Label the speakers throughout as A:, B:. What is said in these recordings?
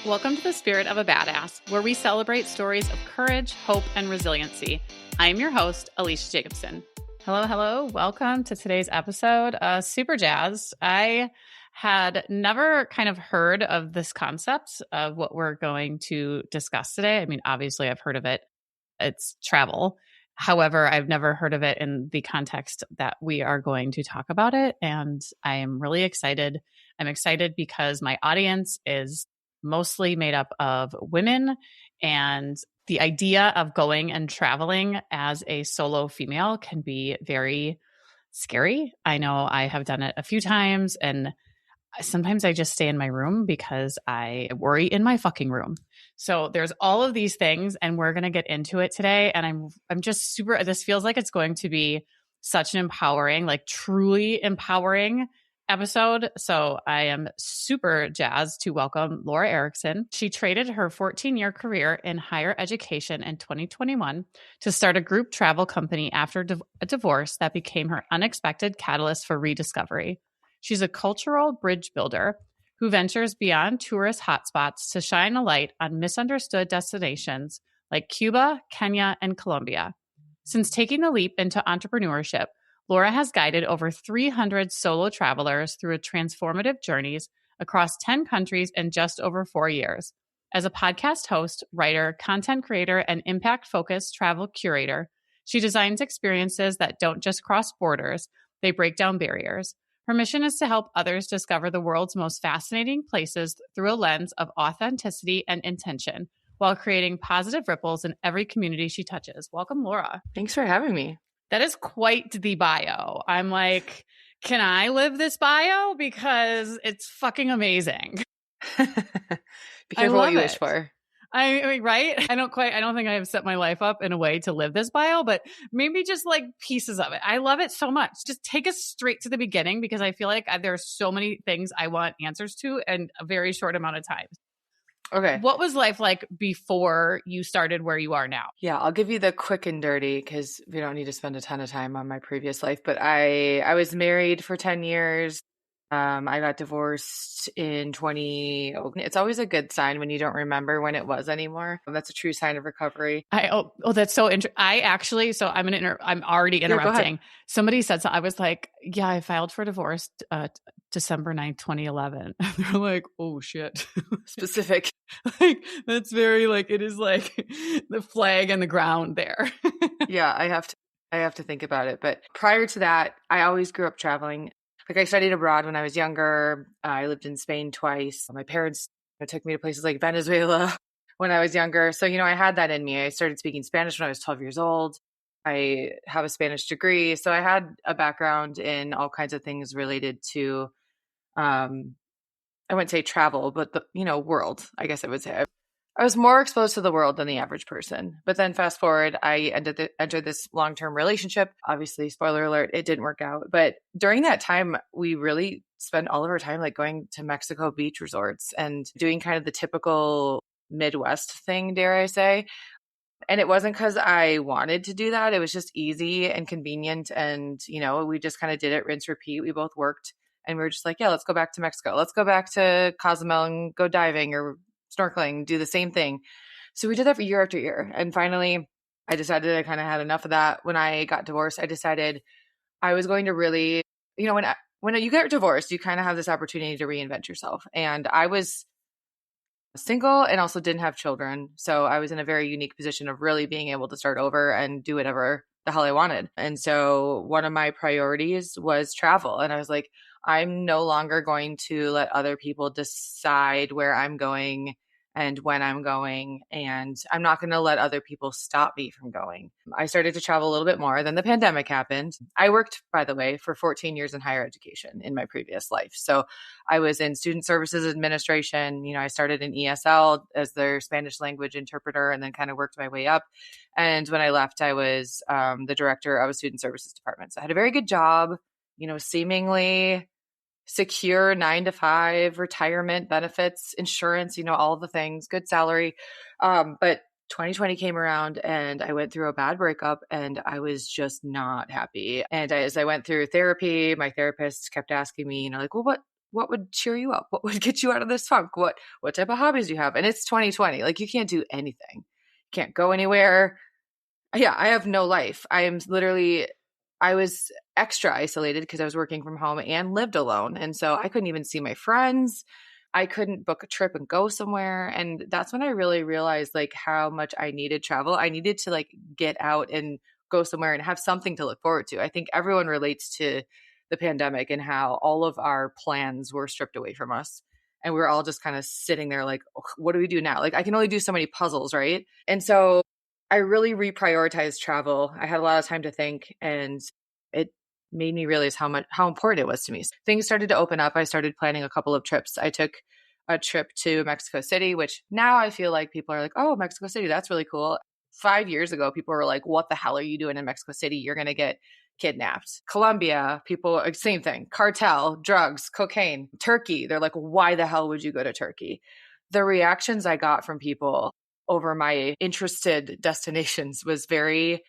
A: Welcome to the Spirit of a Badass, where we celebrate stories of courage, hope, and resiliency. I am your host, Alecia Jacobson. Hello. Welcome to today's episode. Super jazzed. I had never kind of heard of this concept of what we're going to discuss today. I mean, obviously, I've heard of it. It's travel. However, I've never heard of it in the context that we are going to talk about it. And I am really excited. I'm excited because my audience is mostly made up of women, and the idea of going and traveling as a solo female can be very scary. I know I have done it a few times, and sometimes I just stay in my room because I worry in my fucking room. So there's all of these things, and we're going to get into it today. And I'm just super, this feels like it's going to be such an empowering, like truly empowering episode. So I am super jazzed to welcome Laura Ericson. She traded her 14-year career in higher education in 2021 to start a group travel company after a divorce that became her unexpected catalyst for rediscovery. She's a cultural bridge builder who ventures beyond tourist hotspots to shine a light on misunderstood destinations like Cuba, Kenya, and Colombia. Since taking the leap into entrepreneurship, Laura has guided over 300 solo travelers through transformative journeys across 10 countries in just over 4 years. As a podcast host, writer, content creator, and impact-focused travel curator, she designs experiences that don't just cross borders, they break down barriers. Her mission is to help others discover the world's most fascinating places through a lens of authenticity and intention, while creating positive ripples in every community she touches. Welcome, Laura.
B: Thanks for having me.
A: That is quite the bio. I'm like, can I live this bio? Because it's fucking amazing.
B: Be careful what you wish for.
A: I mean, right? I don't think I have set my life up in a way to live this bio, but maybe just like pieces of it. I love it so much. Just take us straight to the beginning, because I feel like there are so many things I want answers to in a very short amount of time.
B: Okay.
A: What was life like before you started where you are now?
B: Yeah, I'll give you the quick and dirty because we don't need to spend a ton of time on my previous life. But I was married for 10 years. I got divorced in 20. It's always a good sign when you don't remember when it was anymore. That's a true sign of recovery.
A: That's so interesting. I'm already interrupting.
B: Yeah,
A: somebody said so. I was like, yeah, I filed for divorce December 9th, 2011. They're like, oh shit.
B: Specific.
A: Like, that's very like, it is like the flag and the ground there.
B: Yeah, I have to think about it. But prior to that, I always grew up traveling. Like, I studied abroad when I was younger. I lived in Spain twice. My parents took me to places like Venezuela when I was younger. So, I had that in me. I started speaking Spanish when I was 12 years old. I have a Spanish degree. So I had a background in all kinds of things related to, I wouldn't say travel, but the, world, I guess I would say. I was more exposed to the world than the average person. But then fast forward, I entered this long-term relationship. Obviously, spoiler alert, it didn't work out. But during that time, we really spent all of our time like going to Mexico beach resorts and doing kind of the typical Midwest thing, dare I say. And it wasn't because I wanted to do that. It was just easy and convenient. And, we just kind of did it, rinse, repeat. We both worked and we were just like, yeah, let's go back to Mexico. Let's go back to Cozumel and go diving or snorkeling, do the same thing. So we did that for year after year. And finally, I decided I kind of had enough of that. When I got divorced, I decided I was going to really, when you get divorced, you kind of have this opportunity to reinvent yourself. And I was single and also didn't have children. So I was in a very unique position of really being able to start over and do whatever the hell I wanted. And so one of my priorities was travel. And I was like, I'm no longer going to let other people decide where I'm going and when I'm going, and I'm not going to let other people stop me from going. I started to travel a little bit more. Then the pandemic happened. I worked, by the way, for 14 years in higher education in my previous life. So I was in student services administration. I started in ESL as their Spanish language interpreter and then kind of worked my way up. And when I left, I was the director of a student services department. So I had a very good job, seemingly secure 9-to-5 retirement benefits, insurance, all the things, good salary. But 2020 came around and I went through a bad breakup and I was just not happy. And as I went through therapy, my therapist kept asking me, well, what would cheer you up? What would get you out of this funk? What type of hobbies do you have? And it's 2020. Like you can't do anything. Can't go anywhere. Yeah, I have no life. I was extra isolated because I was working from home and lived alone. And so I couldn't even see my friends. I couldn't book a trip and go somewhere. And that's when I really realized like how much I needed travel. I needed to like get out and go somewhere and have something to look forward to. I think everyone relates to the pandemic and how all of our plans were stripped away from us. And we were all just kind of sitting there like, what do we do now? Like I can only do so many puzzles, right? And so I really reprioritized travel. I had a lot of time to think, and it made me realize how important it was to me. Things started to open up. I started planning a couple of trips. I took a trip to Mexico City, which now I feel like people are like, "Oh, Mexico City, that's really cool." 5 years ago, people were like, "What the hell are you doing in Mexico City? You're going to get kidnapped." Colombia, people, same thing. Cartel, drugs, cocaine. Turkey, they're like, "Why the hell would you go to Turkey?" The reactions I got from people over my interested destinations was very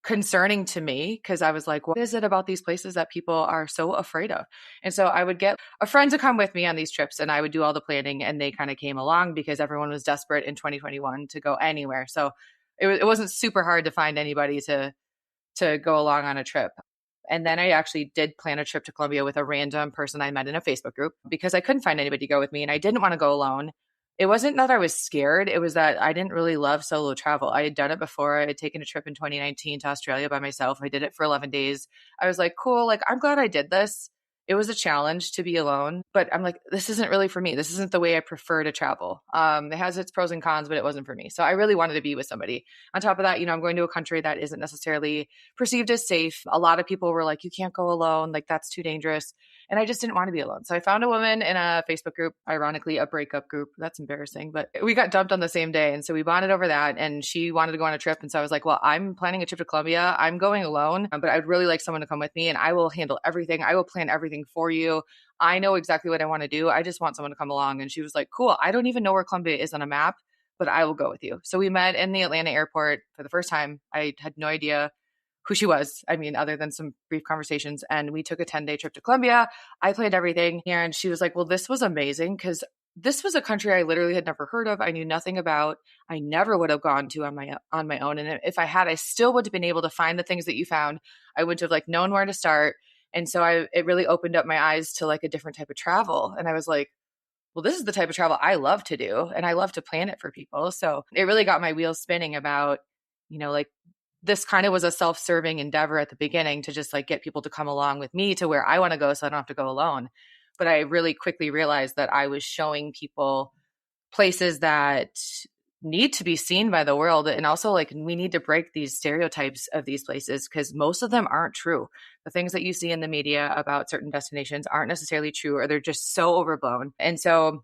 B: concerning to me because I was like, what is it about these places that people are so afraid of? And so I would get a friend to come with me on these trips and I would do all the planning, and they kind of came along because everyone was desperate in 2021 to go anywhere. So it wasn't super hard to find anybody to go along on a trip. And then I actually did plan a trip to Colombia with a random person I met in a Facebook group because I couldn't find anybody to go with me and I didn't want to go alone. It wasn't that I was scared. It was that I didn't really love solo travel. I had done it before. I had taken a trip in 2019 to Australia by myself. I did it for 11 days. I was like, cool. Like, I'm glad I did this. It was a challenge to be alone, but I'm like, this isn't really for me. This isn't the way I prefer to travel. It has its pros and cons, but it wasn't for me. So I really wanted to be with somebody. On top of that, I'm going to a country that isn't necessarily perceived as safe. A lot of people were like, you can't go alone. Like, that's too dangerous. And I just didn't want to be alone. So I found a woman in a Facebook group, ironically, a breakup group. That's embarrassing, but we got dumped on the same day. And so we bonded over that. And she wanted to go on a trip. And so I was like, well, I'm planning a trip to Colombia. I'm going alone, but I'd really like someone to come with me and I will handle everything. I will plan everything for you. I know exactly what I want to do. I just want someone to come along. And she was like, cool. I don't even know where Colombia is on a map, but I will go with you. So we met in the Atlanta airport for the first time. I had no idea who she was. I mean, other than some brief conversations. And we took a 10-day trip to Colombia. I planned everything. And she was like, well, this was amazing because this was a country I literally had never heard of. I knew nothing about. I never would have gone to on my own. And if I had, I still would have been able to find the things that you found. I wouldn't have like known where to start. And so it really opened up my eyes to like a different type of travel. And I was like, well, this is the type of travel I love to do. And I love to plan it for people. So it really got my wheels spinning about, like, this kind of was a self-serving endeavor at the beginning to just like get people to come along with me to where I want to go so I don't have to go alone. But I really quickly realized that I was showing people places that need to be seen by the world. And also like we need to break these stereotypes of these places because most of them aren't true. The things that you see in the media about certain destinations aren't necessarily true, or they're just so overblown. And so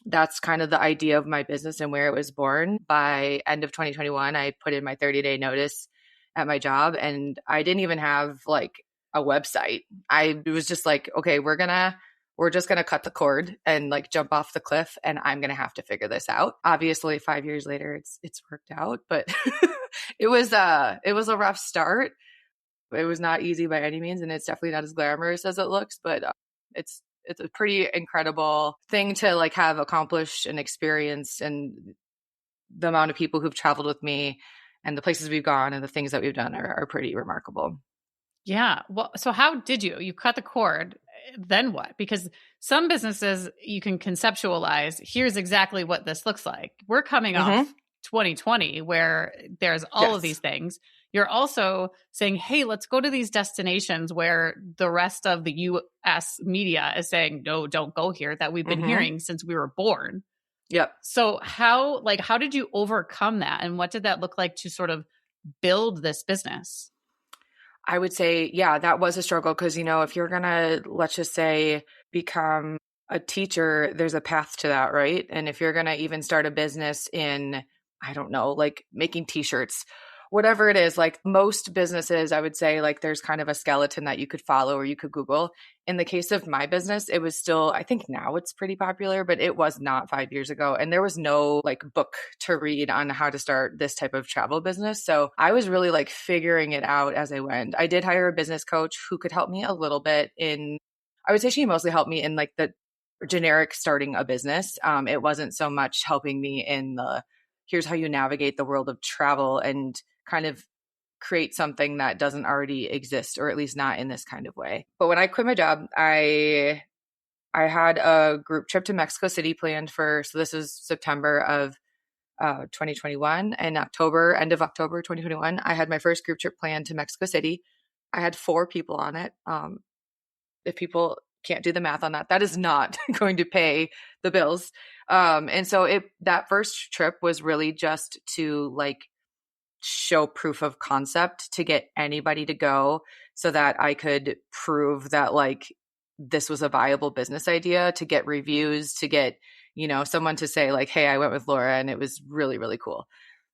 B: that's kind of the idea of my business and where it was born. By end of 2021, I put in my 30-day notice at my job, and I didn't even have like a website. I was just like, okay, we're just gonna cut the cord and like jump off the cliff, and I'm gonna have to figure this out. Obviously, 5 years later, it's worked out, but it was a rough start. It was not easy by any means, and it's definitely not as glamorous as it looks, but it's a pretty incredible thing to like have accomplished and experienced, and the amount of people who've traveled with me and the places we've gone and the things that we've done are pretty remarkable.
A: Yeah. Well, so how did you cut the cord? Then what? Because some businesses you can conceptualize, here's exactly what this looks like. We're coming off 2020 where there's all of these things. You're also saying, hey, let's go to these destinations where the rest of the US media is saying, no, don't go here, that we've been hearing since we were born.
B: Yep.
A: So how did you overcome that? And what did that look like to sort of build this business?
B: I would say, yeah, that was a struggle because, if you're going to, let's just say, become a teacher, there's a path to that, right? And if you're going to even start a business in, I don't know, like making t-shirts, whatever it is, like most businesses, I would say like there's kind of a skeleton that you could follow or you could Google. In the case of my business, it was still, I think now it's pretty popular, but it was not 5 years ago. And there was no like book to read on how to start this type of travel business. So I was really like figuring it out as I went. I did hire a business coach who could help me a little bit in I would say she mostly helped me in like the generic starting a business. It wasn't so much helping me in the here's how you navigate the world of travel and kind of create something that doesn't already exist, or at least not in this kind of way. But when I quit my job, I had a group trip to Mexico City planned for, so this is September of 2021, and end of October 2021, I had my first group trip planned to Mexico City. I had 4 people on it. If people can't do the math on that, that is not going to pay the bills. And so that first trip was really just to like show proof of concept to get anybody to go so that I could prove that like this was a viable business idea, to get reviews, to get, someone to say like, hey, I went with Laura and it was really, really cool.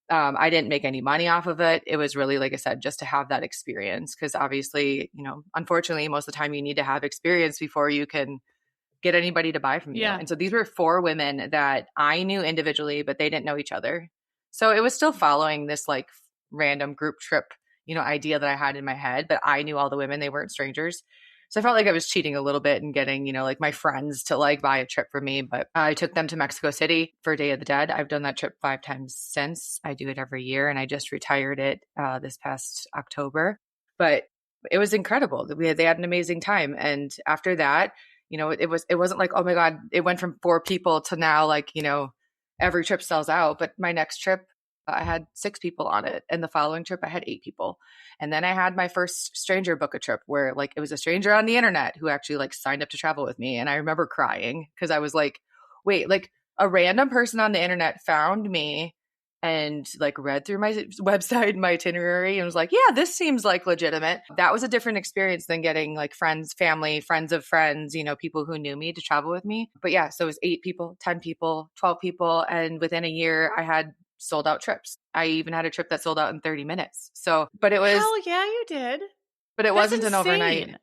B: I didn't make any money off of it. It was really, like I said, just to have that experience. Because obviously, unfortunately, most of the time you need to have experience before you can get anybody to buy from you.
A: Yeah.
B: And so these were 4 women that I knew individually, but they didn't know each other. So it was still following this like random group trip, idea that I had in my head, but I knew all the women, they weren't strangers. So I felt like I was cheating a little bit and getting, like my friends to like buy a trip for me. But I took them to Mexico City for Day of the Dead. I've done that trip 5 times since. I do it every year, and I just retired it this past October. But it was incredible. They had an amazing time. And after that, it wasn't like, oh my God, it went from 4 people to now like, every trip sells out. But my next trip, I had 6 people on it. And the following trip, I had 8 people. And then I had my first stranger book a trip where like it was a stranger on the internet who actually like signed up to travel with me. And I remember crying because I was like, wait, like a random person on the internet found me and like read through my website, my itinerary, and was like, yeah, this seems like legitimate. That was a different experience than getting like friends, family, friends of friends, people who knew me to travel with me. But yeah, so it was 8 people, 10 people, 12 people. And within a year, I had sold out trips. I even had a trip that sold out in 30 minutes. So, but it was,
A: hell yeah, you did.
B: but it
A: That's
B: wasn't an overnight.
A: insane.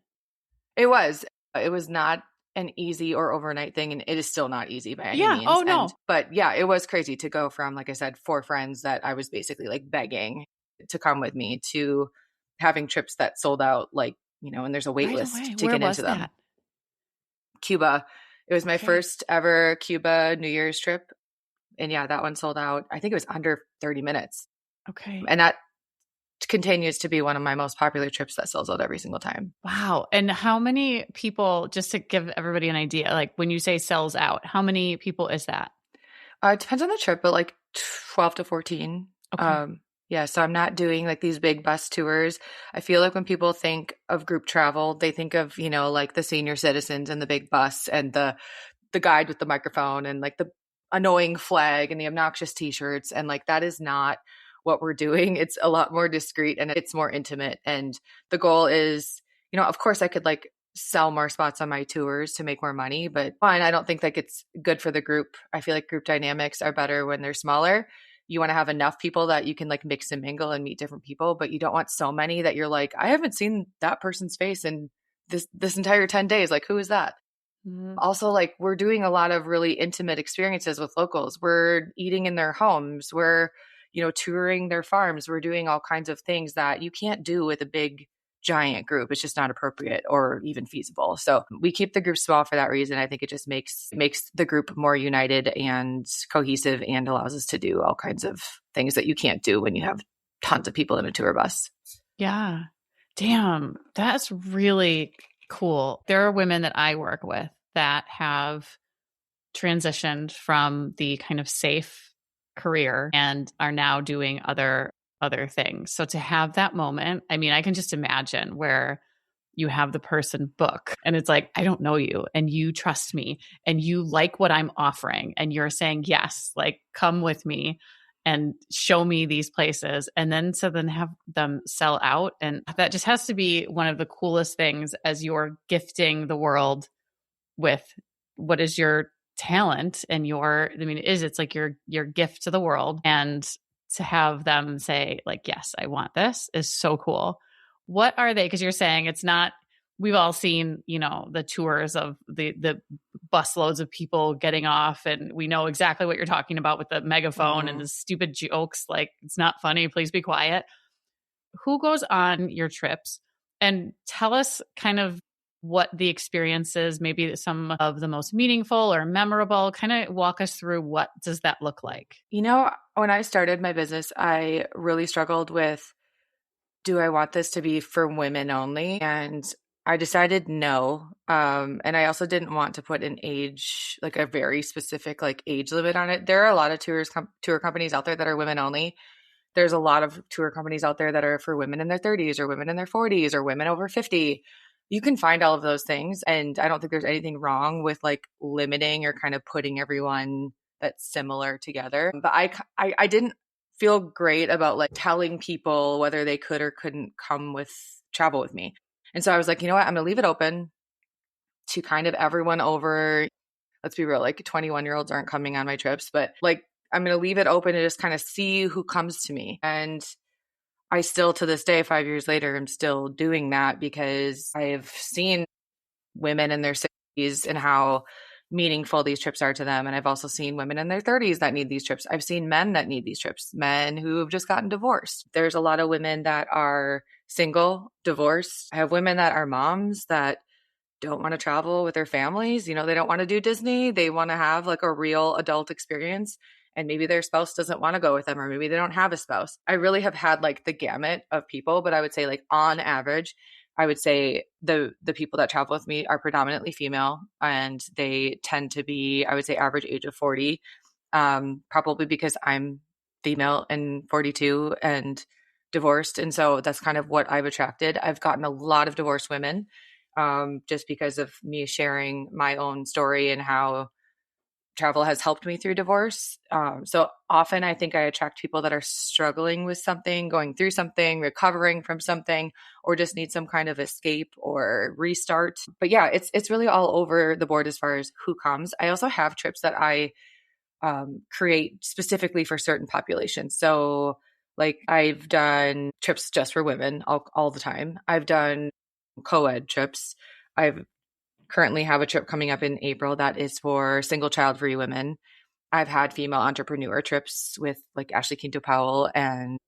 B: It was not an easy or overnight thing. And it is still not easy by any
A: Yeah.
B: means.
A: Oh, no.
B: But yeah, it was crazy to go from, like I said, 4 friends that I was basically like begging to come with me to having trips that sold out, like, and there's a wait
A: Right
B: list
A: away.
B: to
A: Where
B: get
A: was
B: into them.
A: that?
B: Cuba. It was my
A: Okay.
B: first ever Cuba New Year's trip. And yeah, that one sold out. I think it was under 30 minutes.
A: Okay.
B: And that continues to be one of my most popular trips that sells out every single time.
A: Wow. And how many people, just to give everybody an idea, like when you say sells out, how many people is that?
B: It depends on the trip, but like 12 to 14.
A: Okay.
B: Yeah, so I'm not doing like these big bus tours. I feel like when people think of group travel, they think of, like the senior citizens and the big bus and the guide with the microphone and like the annoying flag and the obnoxious t-shirts. And like that is not what we're doing. It's a lot more discreet and it's more intimate. And the goal is, of course I could like sell more spots on my tours to make more money, but one, I don't think like it's good for the group. I feel like group dynamics are better when they're smaller. You want to have enough people that you can like mix and mingle and meet different people, but you don't want so many that you're like, I haven't seen that person's face in this entire 10 days. Like, who is that?
A: Mm-hmm.
B: Also, like we're doing a lot of really intimate experiences with locals. We're eating in their homes. We're, touring their farms. We're doing all kinds of things that you can't do with a big, giant group. It's just not appropriate or even feasible. So we keep the group small for that reason. I think it just makes the group more united and cohesive and allows us to do all kinds of things that you can't do when you have tons of people in a tour bus.
A: Yeah. Damn. That's really cool. There are women that I work with that have transitioned from the kind of safe career and are now doing other things. So to have that moment, I mean, I can just imagine where you have the person book and it's like, I don't know you and you trust me and you like what I'm offering and you're saying, yes, like come with me and show me these places. And then have them sell out. And that just has to be one of the coolest things as you're gifting the world with what is your talent and it's like your gift to the world. And to have them say like, yes, I want this is so cool. What are they? Because you're saying it's not, we've all seen, the tours of the busloads of people getting off and we know exactly what you're talking about with the megaphone and the stupid jokes. Like, it's not funny. Please be quiet. Who goes on your trips? And tell us kind of what the experience is, maybe some of the most meaningful or memorable. Kind of walk us through, what does that look like?
B: When I started my business, I really struggled with, do I want this to be for women only? And I decided no. And I also didn't want to put an age, like a very specific like age limit on it. There are a lot of tour companies out there that are women only. There's a lot of tour companies out there that are for women in their 30s or women in their 40s or women over 50. You can find all of those things. And I don't think there's anything wrong with like limiting or kind of putting everyone that's similar together. But I didn't feel great about like telling people whether they could or couldn't come with travel with me. And so I was like, you know what? I'm going to leave it open to kind of everyone over. Let's be real, like 21-year-olds aren't coming on my trips, but like I'm going to leave it open and just kind of see who comes to me. And I still, to this day, 5 years later, I'm still doing that because I've seen women in their 60s and how meaningful these trips are to them. And I've also seen women in their 30s that need these trips. I've seen men that need these trips, men who have just gotten divorced. There's a lot of women that are single, divorced. I have women that are moms that don't want to travel with their families. You know, they don't want to do Disney. They want to have like a real adult experience. And maybe their spouse doesn't want to go with them, or maybe they don't have a spouse. I really have had like the gamut of people, but I would say like on average, I would say the people that travel with me are predominantly female, and they tend to be, I would say, average age of 40, probably because I'm female and 42 and divorced. And so that's kind of what I've attracted. I've gotten a lot of divorced women just because of me sharing my own story and how travel has helped me through divorce. So often I think I attract people that are struggling with something, going through something, recovering from something, or just need some kind of escape or restart. But yeah, it's really all over the board as far as who comes. I also have trips that I create specifically for certain populations. So like I've done trips just for women all the time. I've done co-ed trips. I've currently have a trip coming up in April that is for single child free women. I've had female entrepreneur trips with like Ashley Quinto Powell and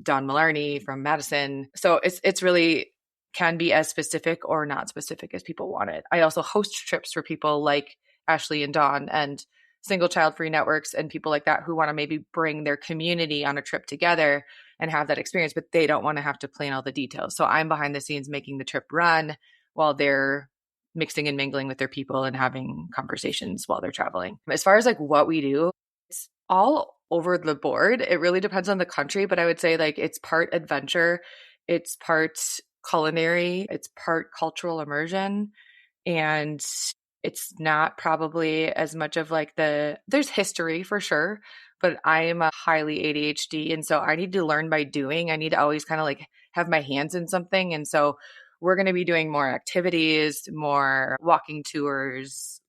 B: Dawn Malarney from Madison. So it's really can be as specific or not specific as people want it. I also host trips for people like Ashley and Dawn and single child free networks and people like that who want to maybe bring their community on a trip together and have that experience, but they don't want to have to plan all the details. So I'm behind the scenes making the trip run while they're mixing and mingling with their people and having conversations while they're traveling. As far as like what we do, it's all over the board. It really depends on the country, but I would say like it's part adventure, it's part culinary, it's part cultural immersion, and it's not probably as much of like there's history for sure, but I am a highly ADHD. And so I need to learn by doing. I need to always kind of like have my hands in something. And so we're going to be doing more activities, more walking tours,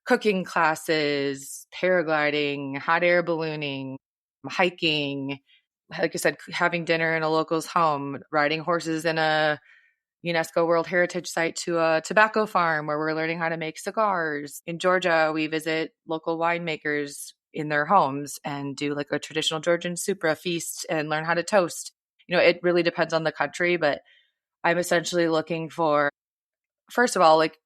B: cooking classes, paragliding, hot air ballooning, hiking, like I said, having dinner in a local's home, riding horses in a UNESCO World Heritage Site to a tobacco farm where we're learning how to make cigars. In Georgia, we visit local winemakers in their homes and do like a traditional Georgian supra feast and learn how to toast. You know, it really depends on the country, but I'm essentially looking for, first of all, like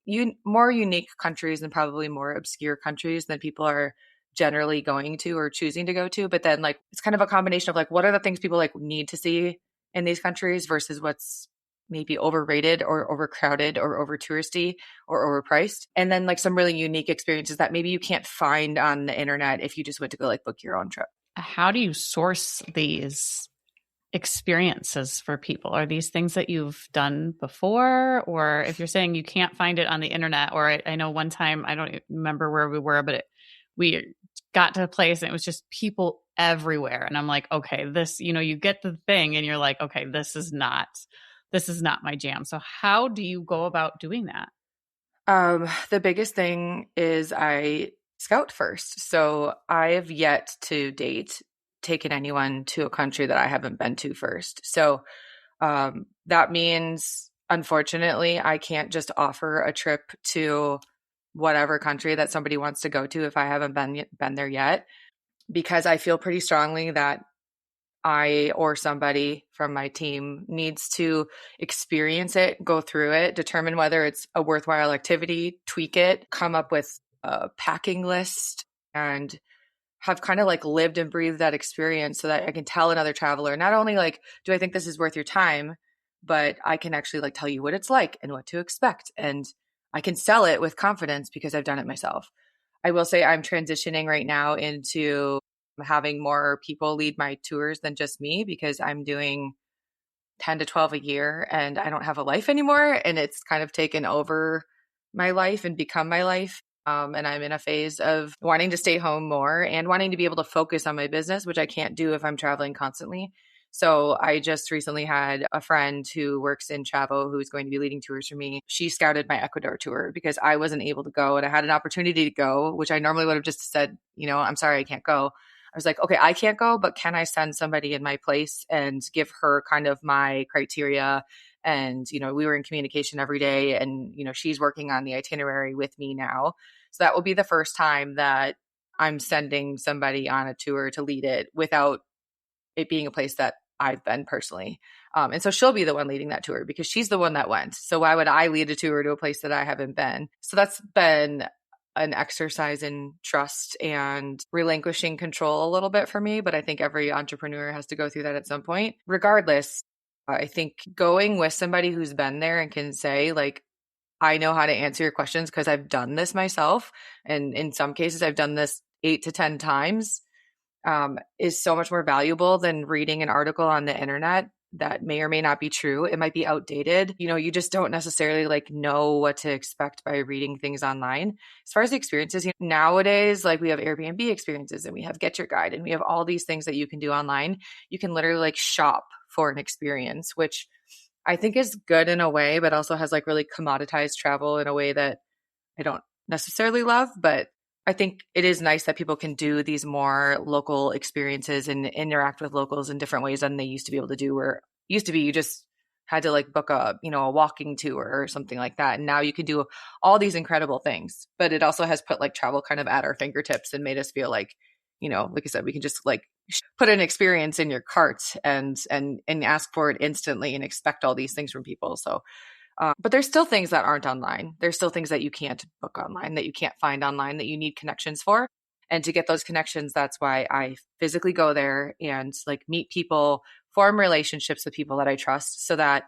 B: more unique countries and probably more obscure countries than people are generally going to or choosing to go to. But then like it's kind of a combination of like what are the things people like need to see in these countries versus what's maybe overrated or overcrowded or over touristy or overpriced. And then like some really unique experiences that maybe you can't find on the internet if you just went to go like book your own trip.
A: How do you source these experiences for people? Are these things that you've done before? Or if you're saying you can't find it on the internet, or I know one time, I don't remember where we were, but we got to a place and it was just people everywhere. And I'm like, okay, this, you get the thing and you're like, okay, this is not my jam. So how do you go about doing that?
B: The biggest thing is I scout first. So I have yet to date taken anyone to a country that I haven't been to first. So that means, unfortunately, I can't just offer a trip to whatever country that somebody wants to go to if I haven't been there yet, because I feel pretty strongly that I or somebody from my team needs to experience it, go through it, determine whether it's a worthwhile activity, tweak it, come up with a packing list, and have kind of like lived and breathed that experience so that I can tell another traveler, not only like, do I think this is worth your time, but I can actually like tell you what it's like and what to expect. And I can sell it with confidence because I've done it myself. I will say I'm transitioning right now into having more people lead my tours than just me because I'm doing 10 to 12 a year and I don't have a life anymore. And it's kind of taken over my life and become my life. And I'm in a phase of wanting to stay home more and wanting to be able to focus on my business, which I can't do if I'm traveling constantly. So I just recently had a friend who works in travel who's going to be leading tours for me. She scouted my Ecuador tour because I wasn't able to go and I had an opportunity to go, which I normally would have just said, I'm sorry, I can't go. I was like, okay, I can't go, but can I send somebody in my place and give her kind of my criteria? And, we were in communication every day and, she's working on the itinerary with me now. So that will be the first time that I'm sending somebody on a tour to lead it without it being a place that I've been personally. And so she'll be the one leading that tour because she's the one that went. So why would I lead a tour to a place that I haven't been? So that's been an exercise in trust and relinquishing control a little bit for me. But I think every entrepreneur has to go through that at some point. Regardless, I think going with somebody who's been there and can say, like, I know how to answer your questions because I've done this myself. And in some cases, I've done this 8 to 10 times, is so much more valuable than reading an article on the internet that may or may not be true. It might be outdated. You just don't necessarily like know what to expect by reading things online. As far as the experiences, nowadays, like we have Airbnb experiences and we have Get Your Guide and we have all these things that you can do online. You can literally like shop for an experience, which I think is good in a way, but also has like really commoditized travel in a way that I don't necessarily love. But I think it is nice that people can do these more local experiences and interact with locals in different ways than they used to be able to do. Where it used to be you just had to like book a walking tour or something like that. And now you can do all these incredible things. But it also has put like travel kind of at our fingertips and made us feel like, like I said, we can just like put an experience in your cart and ask for it instantly and expect all these things from people. So but there's still things that aren't online. There's still things that you can't book online, that you can't find online, that you need connections for. And to get those connections, that's why I physically go there and like meet people, form relationships with people that I trust so that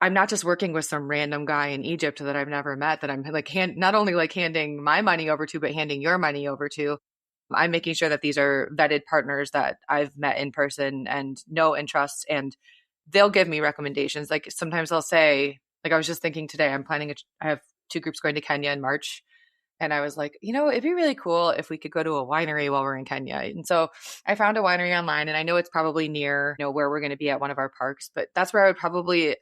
B: I'm not just working with some random guy in Egypt that I've never met, that I'm like not only like handing my money over to, but handing your money over to. I'm making sure that these are vetted partners that I've met in person and know and trust, and they'll give me recommendations. Like sometimes they'll say, like I was just thinking today, I have 2 groups going to Kenya in March. And I was like, it'd be really cool if we could go to a winery while we're in Kenya. And so I found a winery online and I know it's probably near, where we're going to be at one of our parks, but that's where I would probably,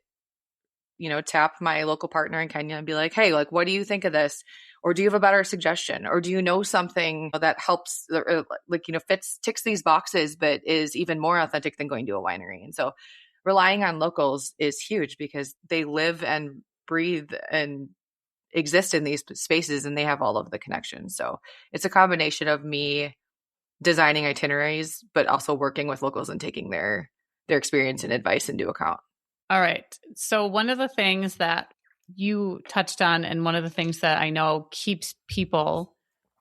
B: tap my local partner in Kenya and be like, hey, like, what do you think of this? Or do you have a better suggestion? Or do you know something that helps, or like, ticks these boxes, but is even more authentic than going to a winery? And so relying on locals is huge because they live and breathe and exist in these spaces and they have all of the connections. So it's a combination of me designing itineraries, but also working with locals and taking their experience and advice into account.
A: All right. So one of the things that you touched on, and one of the things that I know keeps people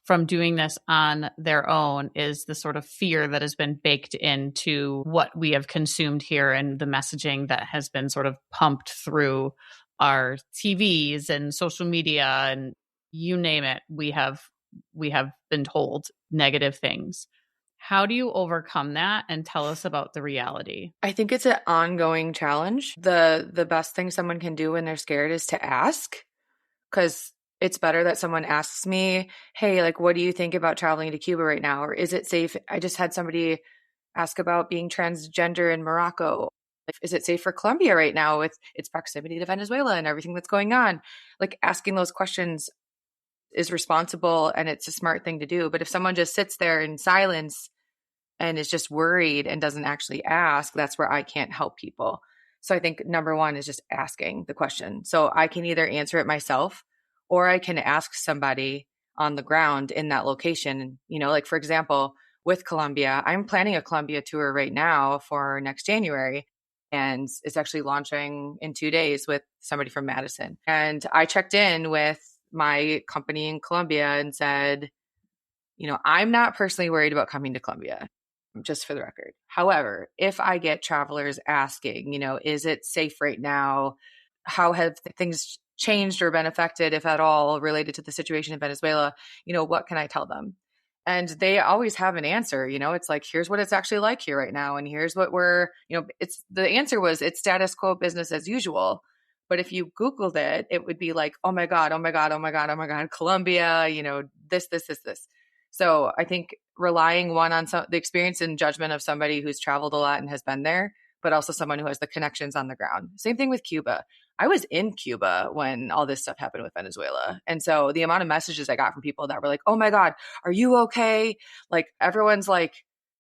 A: from doing this on their own, is the sort of fear that has been baked into what we have consumed here and the messaging that has been sort of pumped through our TVs and social media and you name it. We have been told negative things. How do you overcome that and tell us about the reality?
B: I think it's an ongoing challenge. The best thing someone can do when they're scared is to ask, because it's better that someone asks me, hey, like, what do you think about traveling to Cuba right now? Or is it safe? I just had somebody ask about being transgender in Morocco. Like, is it safe for Colombia right now with its proximity to Venezuela and everything that's going on? Like, asking those questions is responsible and it's a smart thing to do. But if someone just sits there in silence and is just worried and doesn't actually ask, that's where I can't help people. So I think number one is just asking the question. So I can either answer it myself or I can ask somebody on the ground in that location. Like for example, with Colombia. I'm planning a Colombia tour right now for next January. And it's actually launching in 2 days with somebody from Madison. And I checked in with my company in Colombia and said, I'm not personally worried about coming to Colombia, just for the record. However, if I get travelers asking, is it safe right now? How have things changed or been affected, if at all, related to the situation in Venezuela? What can I tell them? And they always have an answer. It's like, here's what it's actually like here right now. And here's what it's the answer was it's status quo, business as usual. But if you Googled it, it would be like, oh my God, oh my God, oh my God, oh my God, Colombia, this. So I think relying on the experience and judgment of somebody who's traveled a lot and has been there, but also someone who has the connections on the ground. Same thing with Cuba. I was in Cuba when all this stuff happened with Venezuela. And so the amount of messages I got from people that were like, oh my God, are you okay? Like everyone's like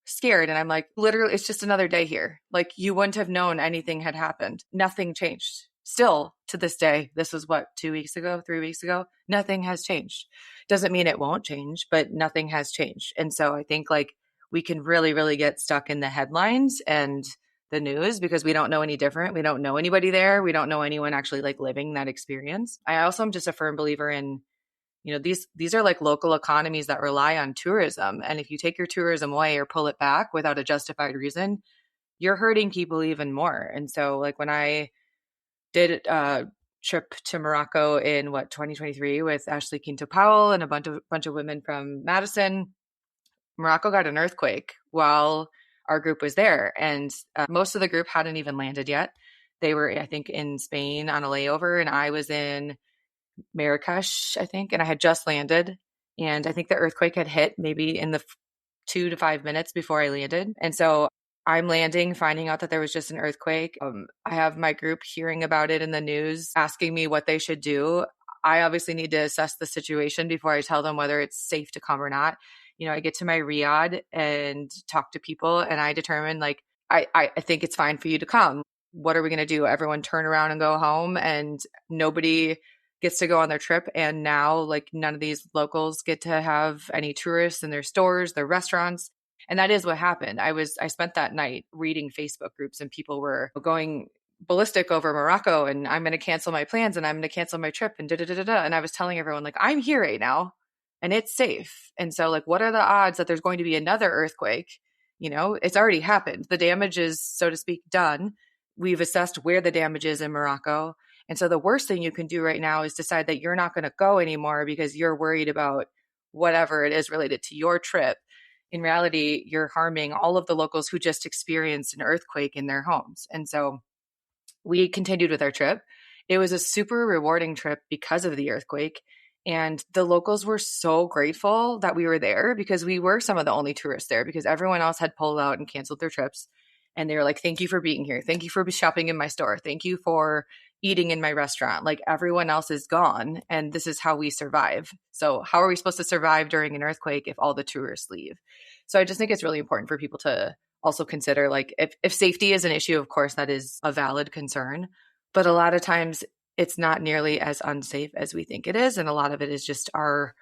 B: scared. And I'm like, literally, it's just another day here. Like you wouldn't have known anything had happened. Nothing changed. Still to this day, this was what, 2 weeks ago, 3 weeks ago, nothing has changed. Doesn't mean it won't change, but nothing has changed. And so I think like we can really, really get stuck in the headlines and the news because we don't know any different. We don't know anybody there. We don't know anyone actually like living that experience. I also am just a firm believer in, these are like local economies that rely on tourism. And if you take your tourism away or pull it back without a justified reason, you're hurting people even more. And so like when I did a trip to Morocco in 2023 with Ashley Quinto Powell and a bunch of women from Madison, Morocco got an earthquake while our group was there. And most of the group hadn't even landed yet. They were, I think, in Spain on a layover, and I was in Marrakesh, I think, and I had just landed. And I think the earthquake had hit maybe in the 2 to 5 minutes before I landed. And so I'm landing, finding out that there was just an earthquake. I have my group hearing about it in the news, asking me what they should do. I obviously need to assess the situation before I tell them whether it's safe to come or not. I get to my riad and talk to people, and I determine like, I think it's fine for you to come. What are we going to do? Everyone turn around and go home, and nobody gets to go on their trip. And now like none of these locals get to have any tourists in their stores, their restaurants. And that is what happened. I spent that night reading Facebook groups, and people were going ballistic over Morocco, and I'm going to cancel my plans, and I'm going to cancel my trip, and And I was telling everyone like, I'm here right now and it's safe. And so like, what are the odds that there's going to be another earthquake? It's already happened. The damage is, so to speak, done. We've assessed where the damage is in Morocco. And so the worst thing you can do right now is decide that you're not going to go anymore because you're worried about whatever it is related to your trip. In reality, you're harming all of the locals who just experienced an earthquake in their homes. And so we continued with our trip. It was a super rewarding trip because of the earthquake. And the locals were so grateful that we were there because we were some of the only tourists there because everyone else had pulled out and canceled their trips. And they were like, thank you for being here. Thank you for shopping in my store. Thank you for eating in my restaurant. Like everyone else is gone and this is how we survive. So how are we supposed to survive during an earthquake if all the tourists leave? So I just think it's really important for people to also consider like if safety is an issue, of course, that is a valid concern. But a lot of times it's not nearly as unsafe as we think it is. And a lot of it is just our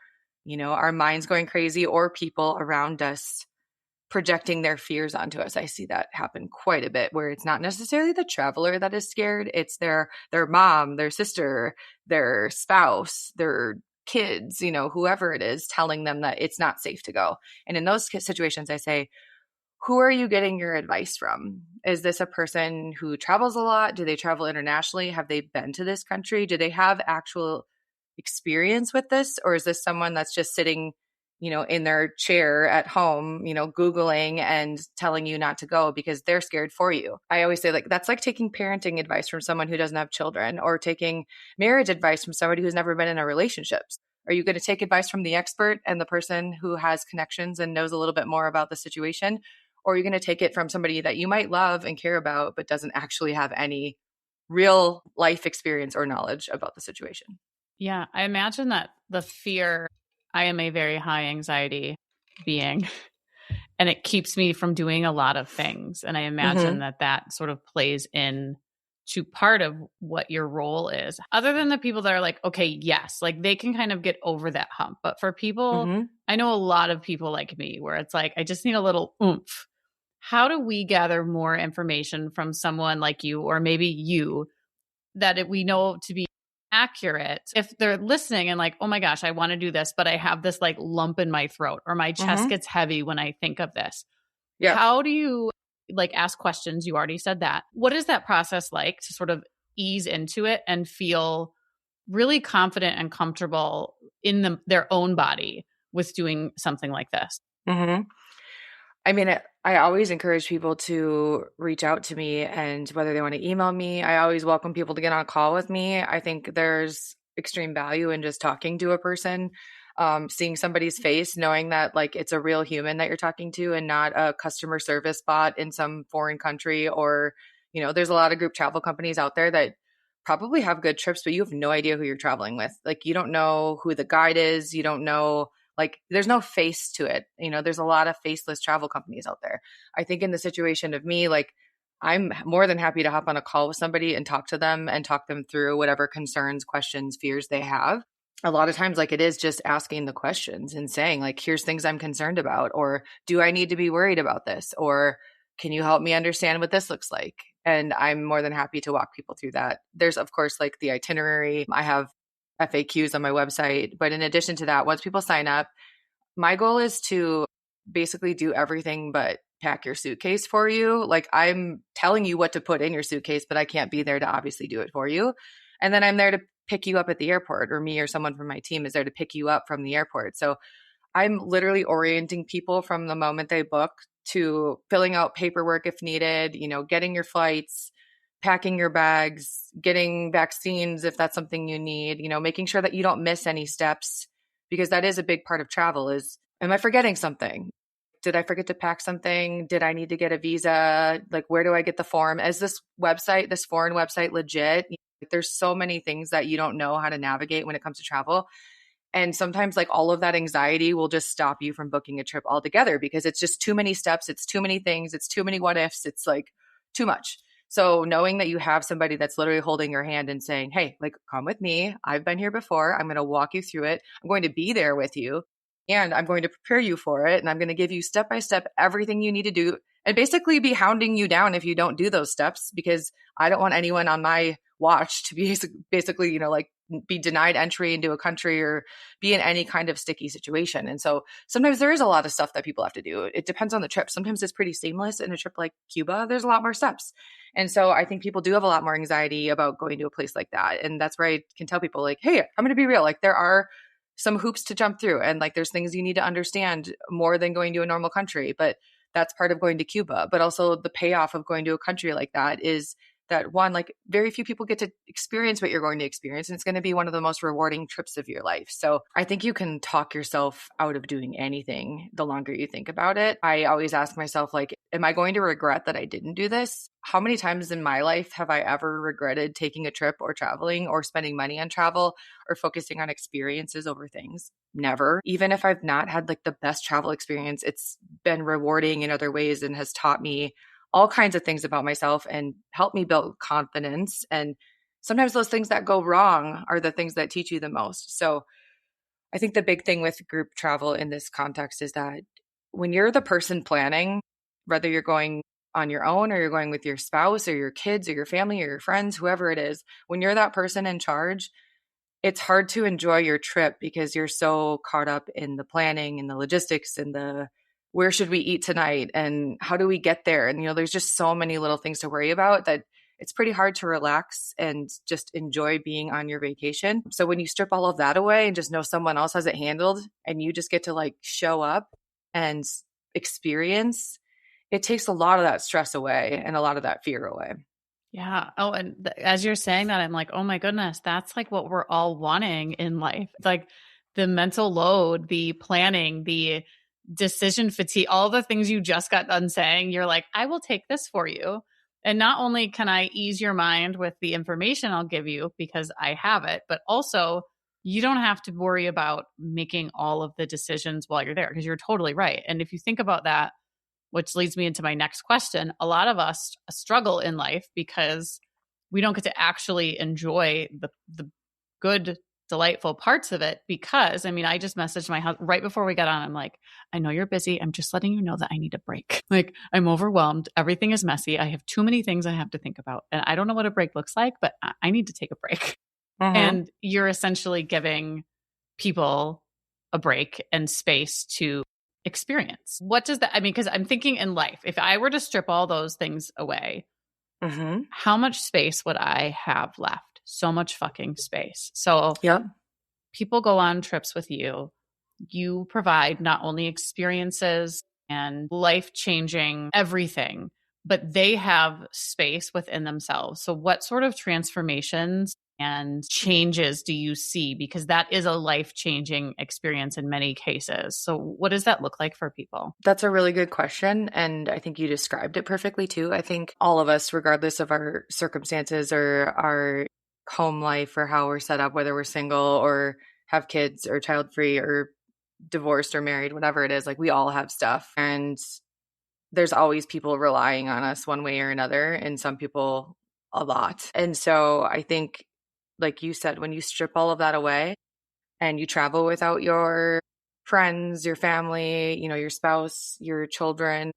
B: minds going crazy or people around us projecting their fears onto us. I see that happen quite a bit where it's not necessarily the traveler that is scared. It's their mom, their sister, their spouse, their kids, whoever it is telling them that it's not safe to go. And in those situations, I say, who are you getting your advice from? Is this a person who travels a lot? Do they travel internationally? Have they been to this country? Do they have actual experience with this? Or is this someone that's just sitting, in their chair at home, Googling and telling you not to go because they're scared for you? I always say like, that's like taking parenting advice from someone who doesn't have children or taking marriage advice from somebody who's never been in a relationship. Are you going to take advice from the expert and the person who has connections and knows a little bit more about the situation? Or are you going to take it from somebody that you might love and care about, but doesn't actually have any real life experience or knowledge about the situation?
A: Yeah, I imagine that the fear, I am a very high anxiety being, and it keeps me from doing a lot of things. And I imagine that sort of plays in to part of what your role is, other than the people that are like, okay, yes, like they can kind of get over that hump. But for people,
B: Mm-hmm.
A: I know a lot of people like me where it's like, I just need a little oomph. How do we gather more information from someone like you, or maybe you, that we know to be accurate if they're listening and like, oh my gosh, I want to do this, but I have this like lump in my throat or my chest
B: Mm-hmm.
A: gets heavy when I think of this.
B: Yep.
A: How do you like ask questions? You already said that. What is that process like to sort of ease into it and feel really confident and comfortable in their own body with doing something like this?
B: Mm-hmm. I mean, I always encourage people to reach out to me, and whether they want to email me, I always welcome people to get on a call with me. I think there's extreme value in just talking to a person, seeing somebody's face, knowing that like it's a real human that you're talking to and not a customer service bot in some foreign country. Or, there's a lot of group travel companies out there that probably have good trips, but you have no idea who you're traveling with. Like, you don't know who the guide is. You don't know, like, there's no face to it. There's a lot of faceless travel companies out there. I think in the situation of me, like, I'm more than happy to hop on a call with somebody and talk to them and talk them through whatever concerns, questions, fears they have. A lot of times, like, it is just asking the questions and saying, like, here's things I'm concerned about, or do I need to be worried about this? Or can you help me understand what this looks like? And I'm more than happy to walk people through that. There's, of course, like the itinerary. I have FAQs on my website. But in addition to that, once people sign up, my goal is to basically do everything but pack your suitcase for you. Like, I'm telling you what to put in your suitcase, but I can't be there to obviously do it for you. And then I'm there to pick you up at the airport, or me or someone from my team is there to pick you up from the airport. So I'm literally orienting people from the moment they book to filling out paperwork if needed, getting your flights, packing your bags, getting vaccines if that's something you need, making sure that you don't miss any steps, because that is a big part of travel is, am I forgetting something? Did I forget to pack something? Did I need to get a visa? Like, where do I get the form? Is this foreign website legit? There's so many things that you don't know how to navigate when it comes to travel. And sometimes like all of that anxiety will just stop you from booking a trip altogether, because it's just too many steps. It's too many things. It's too many what ifs. It's like too much. So knowing that you have somebody that's literally holding your hand and saying, hey, like, come with me. I've been here before. I'm going to walk you through it. I'm going to be there with you, and I'm going to prepare you for it. And I'm going to give you step by step everything you need to do, and basically be hounding you down if you don't do those steps, because I don't want anyone on my watch to be basically, like, be denied entry into a country or be in any kind of sticky situation. And so sometimes there is a lot of stuff that people have to do. It depends on the trip. Sometimes it's pretty seamless. In a trip like Cuba, there's a lot more steps. And so I think people do have a lot more anxiety about going to a place like that. And that's where I can tell people, like, hey, I'm going to be real. Like, there are some hoops to jump through, and like there's things you need to understand more than going to a normal country. But that's part of going to Cuba. But also the payoff of going to a country like that is that, one, like, very few people get to experience what you're going to experience. And it's going to be one of the most rewarding trips of your life. So I think you can talk yourself out of doing anything the longer you think about it. I always ask myself, like, am I going to regret that I didn't do this? How many times in my life have I ever regretted taking a trip or traveling or spending money on travel or focusing on experiences over things? Never. Even if I've not had like the best travel experience, it's been rewarding in other ways and has taught me all kinds of things about myself and help me build confidence. And sometimes those things that go wrong are the things that teach you the most. So I think the big thing with group travel in this context is that when you're the person planning, whether you're going on your own or you're going with your spouse or your kids or your family or your friends, whoever it is, when you're that person in charge, it's hard to enjoy your trip because you're so caught up in the planning and the logistics and the where should we eat tonight and how do we get there? And, there's just so many little things to worry about that it's pretty hard to relax and just enjoy being on your vacation. So when you strip all of that away and just know someone else has it handled and you just get to like show up and experience, it takes a lot of that stress away and a lot of that fear away.
A: Yeah. Oh, and as you're saying that, I'm like, oh my goodness, that's like what we're all wanting in life. Like the mental load, the planning, the decision fatigue, all the things you just got done saying, you're like, I will take this for you. And not only can I ease your mind with the information I'll give you because I have it, but also you don't have to worry about making all of the decisions while you're there, because you're totally right. And if you think about that, which leads me into my next question, a lot of us struggle in life because we don't get to actually enjoy the good, delightful parts of it because, I mean, I just messaged my husband right before we got on. I'm like, I know you're busy. I'm just letting you know that I need a break. Like, I'm overwhelmed. Everything is messy. I have too many things I have to think about. And I don't know what a break looks like, but I need to take a break. And you're essentially giving people a break and space to experience. What does that, I mean, because I'm thinking in life, if I were to strip all those things away, how much space would I have left? So much fucking space. So people go on trips with you. You provide not only experiences and life-changing everything, but they have space within themselves. So what sort of transformations and changes do you see? Because that is a life-changing experience in many cases. So what does that look like for people?
B: That's a really good question. And I think you described it perfectly too. I think all of us, regardless of our circumstances or our home life or how we're set up, whether we're single or have kids or child free or divorced or married, whatever it is, like we all have stuff. And there's always people relying on us one way or another, and some people a lot. And so I think, like you said, when you strip all of that away and you travel without your friends, your family, you know, your spouse, your children,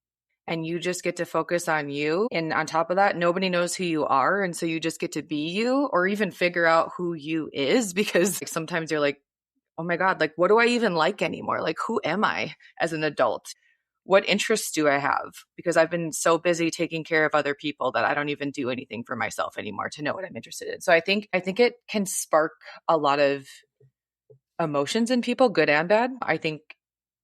B: and you just get to focus on you. And on top of that, nobody knows who you are. And so you just get to be you or even figure out who you is, because like, sometimes you're like, oh my God, like, what do I even like anymore? Like, who am I as an adult? What interests do I have? Because I've been so busy taking care of other people that I don't even do anything for myself anymore to know what I'm interested in. So I think it can spark a lot of emotions in people, good and bad. I think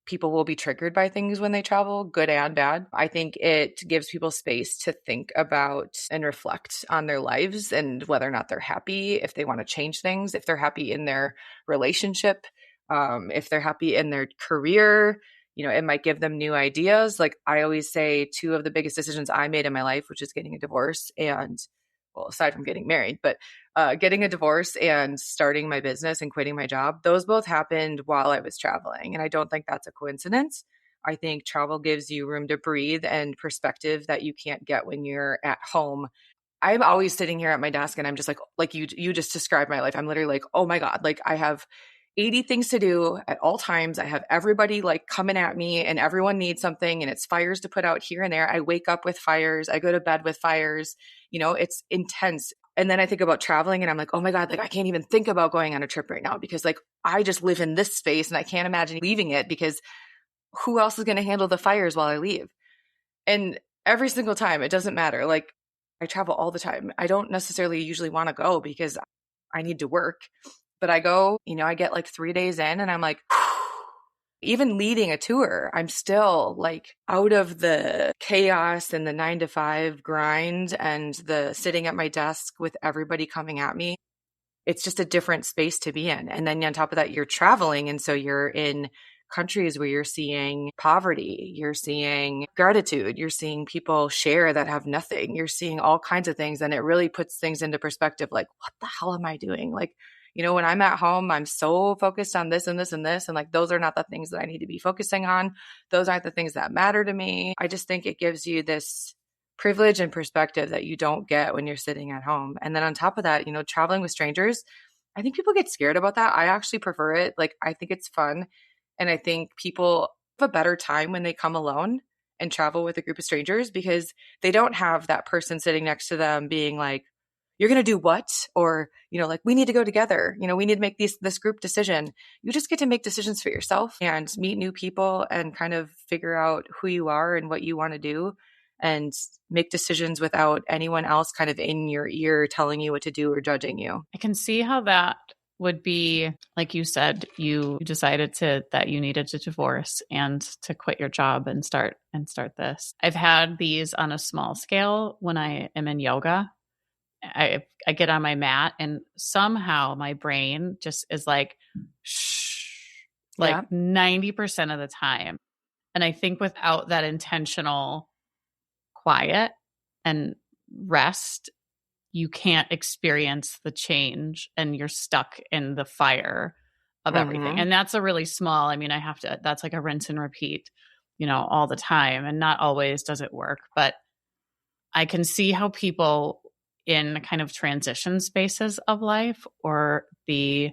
B: people will be triggered by things when they travel, good and bad. I think it gives people space to think about and reflect on their lives and whether or not they're happy, if they want to change things, if they're happy in their relationship, if they're happy in their career. You know, it might give them new ideas. Like I always say, two of the biggest decisions I made in my life, which is getting a divorce and, well, aside from getting married, but getting a divorce and starting my business and quitting my job, those both happened while I was traveling. And I don't think that's a coincidence. I think travel gives you room to breathe and perspective that you can't get when you're at home. I'm always sitting here at my desk and I'm just like you just described my life. I'm literally like, oh my God, like I have 80 things to do at all times. I have everybody like coming at me and everyone needs something and it's fires to put out here and there. I wake up with fires. I go to bed with fires. You know, it's intense. And then I think about traveling and I'm like, oh my God, like I can't even think about going on a trip right now because like I just live in this space and I can't imagine leaving it because who else is going to handle the fires while I leave? And every single time, it doesn't matter. Like I travel all the time. I don't necessarily usually want to go because I need to work. But I go, you know, I get like 3 days in and I'm like, even leading a tour, I'm still like out of the chaos and the 9 to 5 grind and the sitting at my desk with everybody coming at me. It's just a different space to be in. And then on top of that, you're traveling. And so you're in countries where you're seeing poverty, you're seeing gratitude, you're seeing people share that have nothing, you're seeing all kinds of things. And it really puts things into perspective. Like, what the hell am I doing? Like, you know, when I'm at home, I'm so focused on this and this and this. And like, those are not the things that I need to be focusing on. Those aren't the things that matter to me. I just think it gives you this privilege and perspective that you don't get when you're sitting at home. And then on top of that, you know, traveling with strangers, I think people get scared about that. I actually prefer it. Like, I think it's fun. And I think people have a better time when they come alone and travel with a group of strangers because they don't have that person sitting next to them being like, you're going to do what? Or, you know, like, we need to go together. You know, we need to make this group decision. You just get to make decisions for yourself and meet new people and kind of figure out who you are and what you want to do and make decisions without anyone else kind of in your ear telling you what to do or judging you.
A: I can see how that would be, like you said, you decided that you needed to divorce and to quit your job and start this. I've had these on a small scale when I am in yoga. I get on my mat and somehow my brain just is like, shh, like 90% of the time. And I think without that intentional quiet and rest, you can't experience the change and you're stuck in the fire of everything. And that's a really small, I mean, that's like a rinse and repeat, you know, all the time. And not always does it work, but I can see how people in kind of transition spaces of life, or the,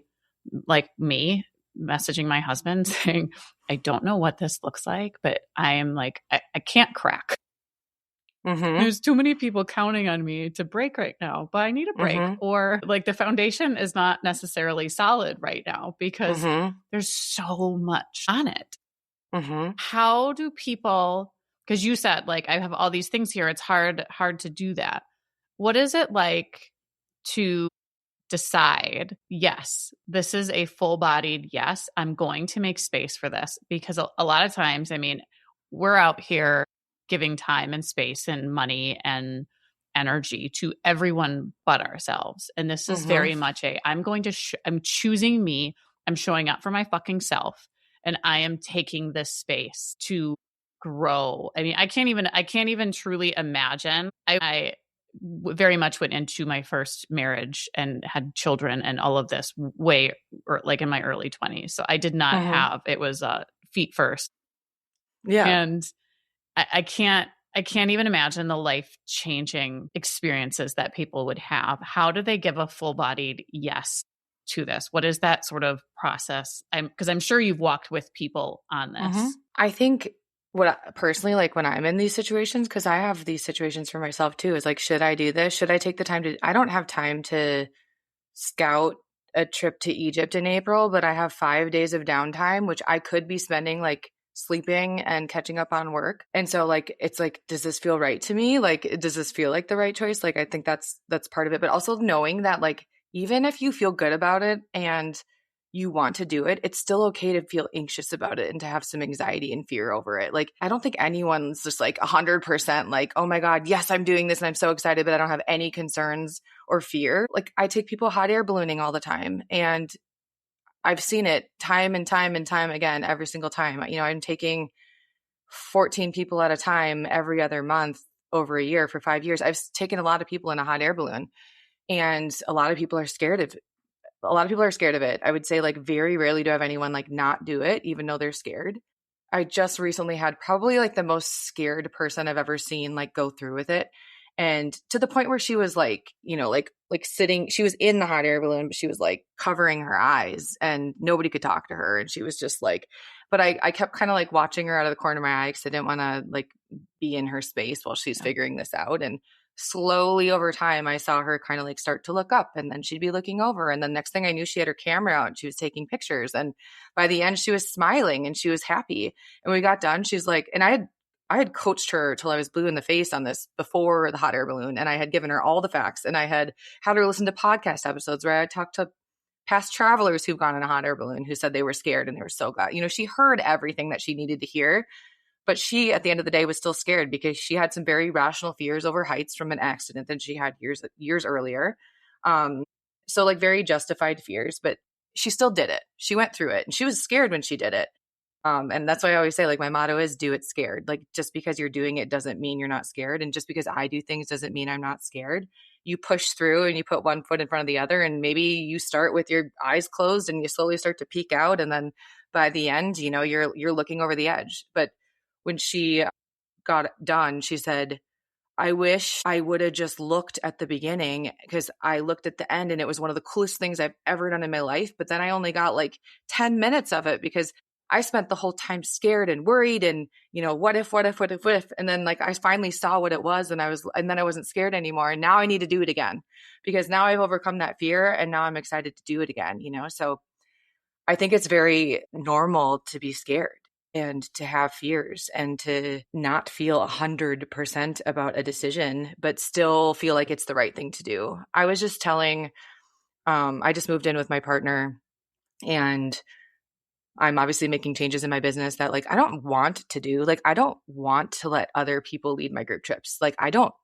A: like me messaging my husband saying, I don't know what this looks like, but I am like, I can't crack. There's too many people counting on me to break right now, but I need a break. Or like the foundation is not necessarily solid right now because there's so much on it. How do people, because you said like, I have all these things here, it's hard to do that. What is it like to decide, yes, this is a full-bodied yes, I'm going to make space for this? Because a lot of times, I mean, we're out here giving time and space and money and energy to everyone but ourselves. And this is very much I'm choosing me, I'm showing up for my fucking self, and I am taking this space to grow. I mean, I can't even truly imagine. I very much went into my first marriage and had children and all of this way, or like in my early 20s. So I did not have, it was feet first.
B: Yeah.
A: And I can't even imagine the life changing experiences that people would have. How do they give a full bodied yes to this? What is that sort of process? Because I'm sure you've walked with people on this.
B: I think personally, like when I'm in these situations, because I have these situations for myself too, is like, should I do this? Should I take the time to, I don't have time to scout a trip to Egypt in April, but I have 5 days of downtime, which I could be spending like sleeping and catching up on work. And so like, it's like, does this feel right to me? Like, does this feel like the right choice? Like, I think that's part of it, but also knowing that like, even if you feel good about it and you want to do it, it's still okay to feel anxious about it and to have some anxiety and fear over it. Like, I don't think anyone's just like 100% like, oh my God, yes, I'm doing this and I'm so excited, but I don't have any concerns or fear. Like, I take people hot air ballooning all the time, and I've seen it time and time and time again, every single time. You know, I'm taking 14 people at a time every other month over a year for 5 years. I've taken a lot of people in a hot air balloon, and a lot of people are scared of it. I would say like very rarely do I have anyone like not do it, even though they're scared. I just recently had probably like the most scared person I've ever seen like go through with it. And to the point where she was like, you know, like sitting, she was in the hot air balloon, but she was like covering her eyes and nobody could talk to her. And she was just like, but I kept kind of like watching her out of the corner of my eye because I didn't want to like be in her space while she's figuring this out. And slowly over time, I saw her kind of like start to look up, and then she'd be looking over. And the next thing I knew, she had her camera out and she was taking pictures. And by the end, she was smiling and she was happy. And we got done. She's like, and I had coached her till I was blue in the face on this before the hot air balloon. And I had given her all the facts, and I had her listen to podcast episodes where I talked to past travelers who've gone in a hot air balloon who said they were scared and they were so glad. You know, she heard everything that she needed to hear. But she, at the end of the day, was still scared because she had some very rational fears over heights from an accident that she had years earlier. So like very justified fears, but she still did it. She went through it, and she was scared when she did it. And that's why I always say, like, my motto is do it scared. Like, just because you're doing it doesn't mean you're not scared. And just because I do things doesn't mean I'm not scared. You push through and you put one foot in front of the other, and maybe you start with your eyes closed and you slowly start to peek out. And then by the end, you know, you're looking over the edge. But when she got done, she said, I wish I would have just looked at the beginning, because I looked at the end and it was one of the coolest things I've ever done in my life. But then I only got like 10 minutes of it because I spent the whole time scared and worried and, you know, what if? And then like I finally saw what it was, and then I wasn't scared anymore. And now I need to do it again because now I've overcome that fear and now I'm excited to do it again, you know? So I think it's very normal to be scared and to have fears and to not feel 100% about a decision, but still feel like it's the right thing to do. I was just telling, I just moved in with my partner, and I'm obviously making changes in my business that like I don't want to do. Like, I don't want to let other people lead my group trips. Like, I don't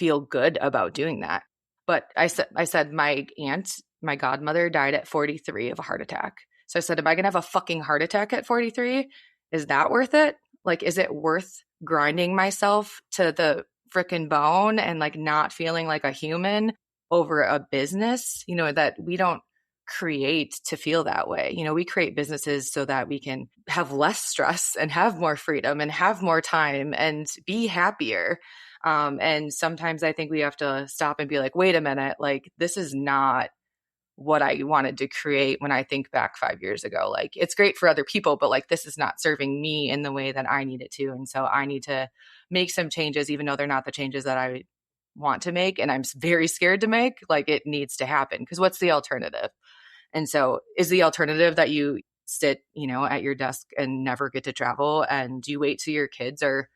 B: feel good about doing that. But I said my aunt, my godmother, died at 43 of a heart attack. So I said, am I going to have a fucking heart attack at 43? Is that worth it? Like, is it worth grinding myself to the frickin' bone and like not feeling like a human over a business, you know, that we don't create to feel that way? You know, we create businesses so that we can have less stress and have more freedom and have more time and be happier. And sometimes I think we have to stop and be like, wait a minute, like this is not what I wanted to create when I think back 5 years ago. Like it's great for other people, but like this is not serving me in the way that I need it to. And so I need to make some changes, even though they're not the changes that I want to make. And I'm very scared to make. Like it needs to happen, because what's the alternative? And so is the alternative that you sit, at your desk and never get to travel, and you wait till your kids are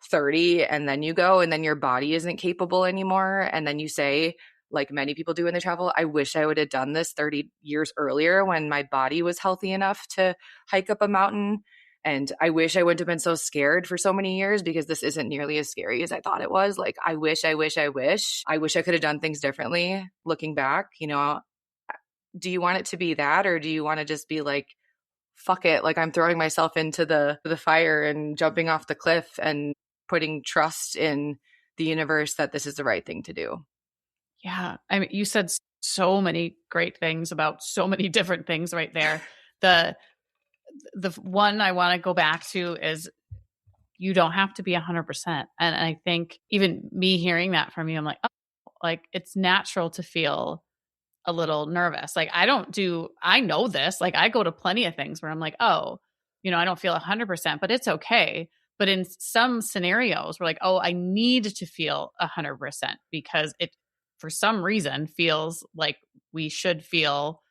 B: 30 and then you go, and then your body isn't capable anymore, and then you say, like many people do when they travel, I wish I would have done this 30 years earlier when my body was healthy enough to hike up a mountain, and I wish I wouldn't have been so scared for so many years, because this isn't nearly as scary as I thought it was. Like I wish I could have done things differently looking back. Do you want it to be that, or do you want to just be like, fuck it, like I'm throwing myself into the fire and jumping off the cliff and putting trust in the universe that this is the right thing to do?
A: Yeah. I mean, you said so many great things about so many different things right there. The one I want to go back to is you don't have to be 100%. And I think even me hearing that from you, I'm like, oh, like it's natural to feel a little nervous. Like I know this, like I go to plenty of things where I'm like, oh, I don't feel 100%, but it's okay. But in some scenarios we're like, oh, I need to feel 100% because it, for some reason, feels like we should feel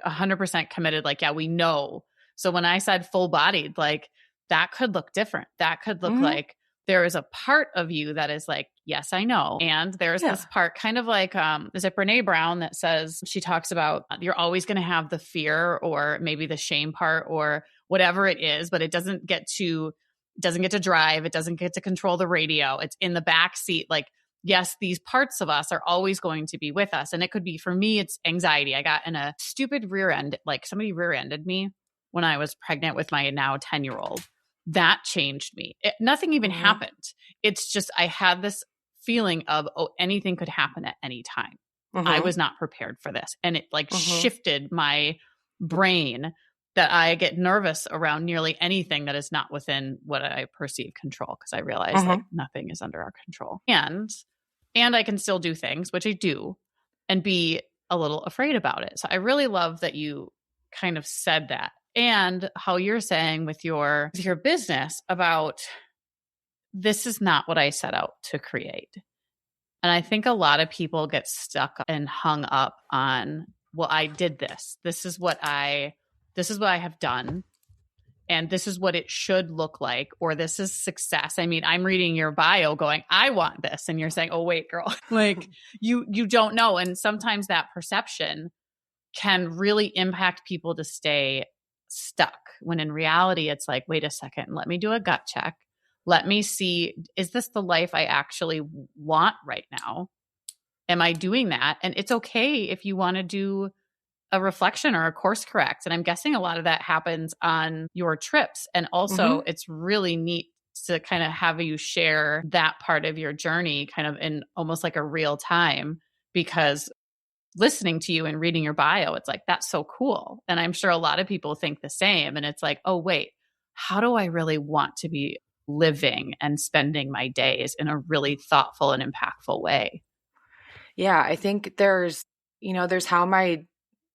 A: 100% committed. Like, yeah, we know. So when I said full bodied, like that could look different. That could look like there is a part of you that is like, yes, I know. And there's this part kind of like, is it Brene Brown that says, she talks about you're always going to have the fear or maybe the shame part or whatever it is, but it doesn't get to drive. It doesn't get to control the radio. It's in the back seat. Like, yes, these parts of us are always going to be with us. And it could be, for me, it's anxiety. I got in a stupid rear end, like somebody rear-ended me when I was pregnant with my now 10-year-old. That changed me. Nothing even happened. It's just, I had this feeling of, oh, anything could happen at any time. I was not prepared for this. And it like shifted my brain that I get nervous around nearly anything that is not within what I perceive control. Cause I realize like nothing is under our control. And I can still do things, which I do, and be a little afraid about it. So I really love that you kind of said that. And how you're saying with your business about, this is not what I set out to create. And I think a lot of people get stuck and hung up on, well, I did this. This is what I have done. And this is what it should look like, or this is success. I mean, I'm reading your bio going, I want this. And you're saying, oh, wait, girl, like you don't know. And sometimes that perception can really impact people to stay stuck, when in reality, it's like, wait a second, let me do a gut check. Let me see, is this the life I actually want right now? Am I doing that? And it's okay if you want to do a reflection or a course correct. And I'm guessing a lot of that happens on your trips. And also it's really neat to kind of have you share that part of your journey kind of in almost like a real time, because listening to you and reading your bio, it's like, that's so cool. And I'm sure a lot of people think the same. And it's like, oh, wait, how do I really want to be living and spending my days in a really thoughtful and impactful way?
B: Yeah, I think there's how my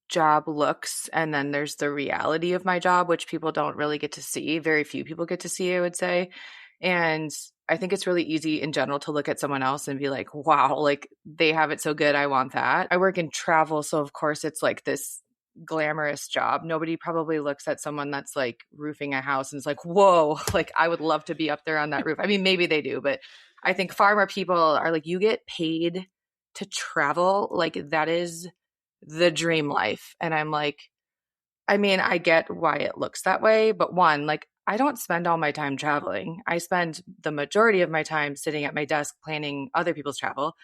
B: job looks, and then there's the reality of my job, which people don't really get to see. Very few people get to see, I would say. And I think it's really easy in general to look at someone else and be like, wow, like they have it so good, I want that. I work in travel, so of course it's like this glamorous job. Nobody probably looks at someone that's like roofing a house and is like, whoa, like I would love to be up there on that roof. I mean, maybe they do, but I think far more people are like, you get paid to travel. Like that is the dream life. And I'm like, I mean, I get why it looks that way, but one, like I don't spend all my time traveling. I spend the majority of my time sitting at my desk planning other people's travel.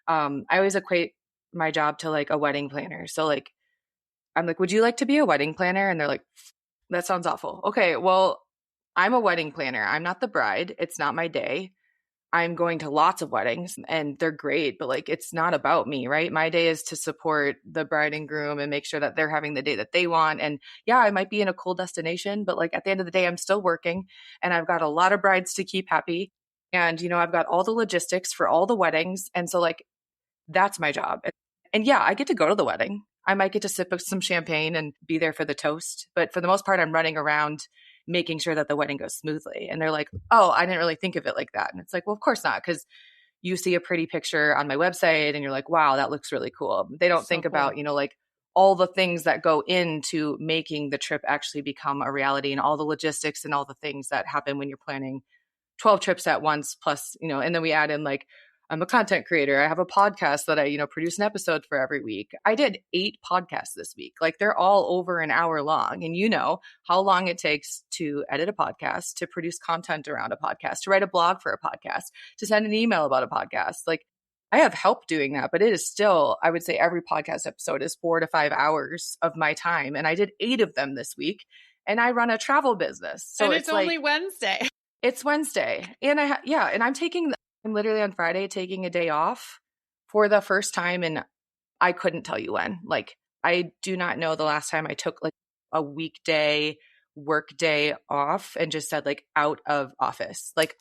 B: I always equate my job to like a wedding planner. So like, I'm like, would you like to be a wedding planner? And they're like, that sounds awful. Okay, well, I'm a wedding planner. I'm not the bride. It's not my day. I'm going to lots of weddings and they're great, but like, it's not about me, right? My day is to support the bride and groom and make sure that they're having the day that they want. And yeah, I might be in a cool destination, but like at the end of the day, I'm still working and I've got a lot of brides to keep happy. And, I've got all the logistics for all the weddings. And so like, that's my job. And yeah, I get to go to the wedding. I might get to sip some champagne and be there for the toast. But for the most part, I'm running around making sure that the wedding goes smoothly. And they're like, oh, I didn't really think of it like that. And it's like, well, of course not. Because you see a pretty picture on my website and you're like, wow, that looks really cool. They don't think about, like all the things that go into making the trip actually become a reality and all the logistics and all the things that happen when you're planning 12 trips at once plus, and then we add in like, I'm a content creator. I have a podcast that I, produce an episode for every week. I did 8 podcasts this week. Like they're all over an hour long. And you know how long it takes to edit a podcast, to produce content around a podcast, to write a blog for a podcast, to send an email about a podcast. Like I have help doing that, but it is still, I would say every podcast episode is 4 to 5 hours of my time. And I did 8 of them this week. And I run a travel business. So
A: and it's only like, Wednesday.
B: It's Wednesday. And and I'm literally on Friday taking a day off for the first time. And I couldn't tell you when. Like, I do not know the last time I took like a weekday work day off and just said like out of office. Like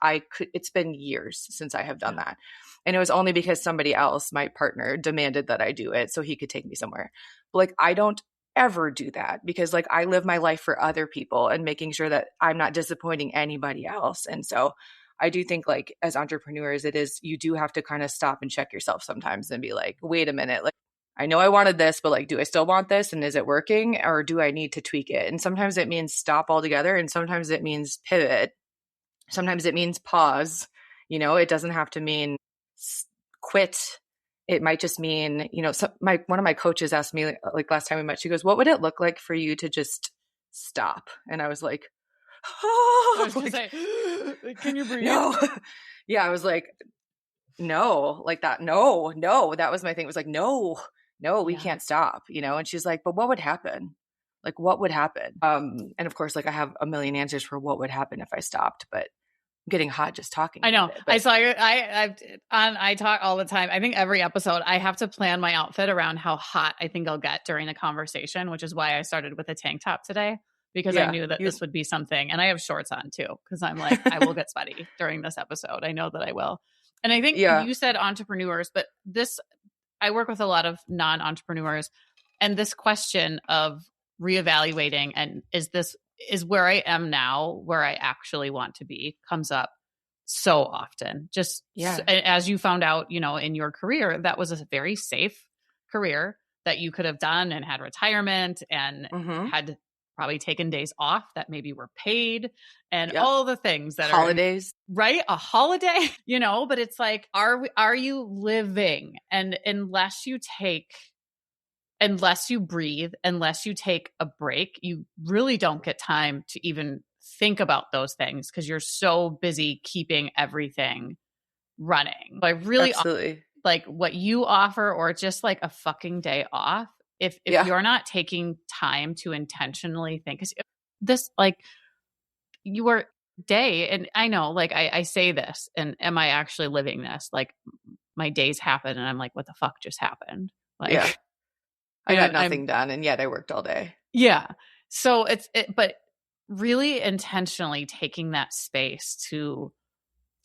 B: it's been years since I have done that. And it was only because somebody else, my partner, demanded that I do it so he could take me somewhere. But like, I don't ever do that because like I live my life for other people and making sure that I'm not disappointing anybody else. And so I do think like as entrepreneurs, you do have to kind of stop and check yourself sometimes and be like, wait a minute, like I know I wanted this, but like, do I still want this? And is it working or do I need to tweak it? And sometimes it means stop altogether. And sometimes it means pivot. Sometimes it means pause. It doesn't have to mean quit. It might just mean, one of my coaches asked me like last time we met, she goes, what would it look like for you to just stop? And I was like,
A: oh, I was like, say, can you breathe?
B: No. Yeah. I was like, no, like that. No, that was my thing. It was like, no, we can't stop, and she's like, but what would happen? Like, what would happen? And of course, like I have a million answers for what would happen if I stopped, but I'm getting hot just talking.
A: I know.
B: About it,
A: I saw your, I talk all the time. I think every episode I have to plan my outfit around how hot I think I'll get during a conversation, which is why I started with a tank top today. Because I knew that this would be something. And I have shorts on too, because I'm like, I will get sweaty during this episode. I know that I will. And I think you said entrepreneurs, but I work with a lot of non-entrepreneurs. And this question of reevaluating and is where I am now, where I actually want to be, comes up so often. As you found out, in your career, that was a very safe career that you could have done and had retirement and had probably taken days off that maybe were paid and all the things that
B: holidays,
A: right? A holiday, but it's like, are you living? And unless you breathe, unless you take a break, you really don't get time to even think about those things because you're so busy keeping everything running. I really like what you offer or just like a fucking day off. If you're not taking time to intentionally think, because this, like, your day, and I know, like, I say this, and am I actually living this? Like, my days happen, and I'm like, what the fuck just happened? Like,
B: I got nothing done, and yet I worked all day.
A: Yeah. So but really intentionally taking that space to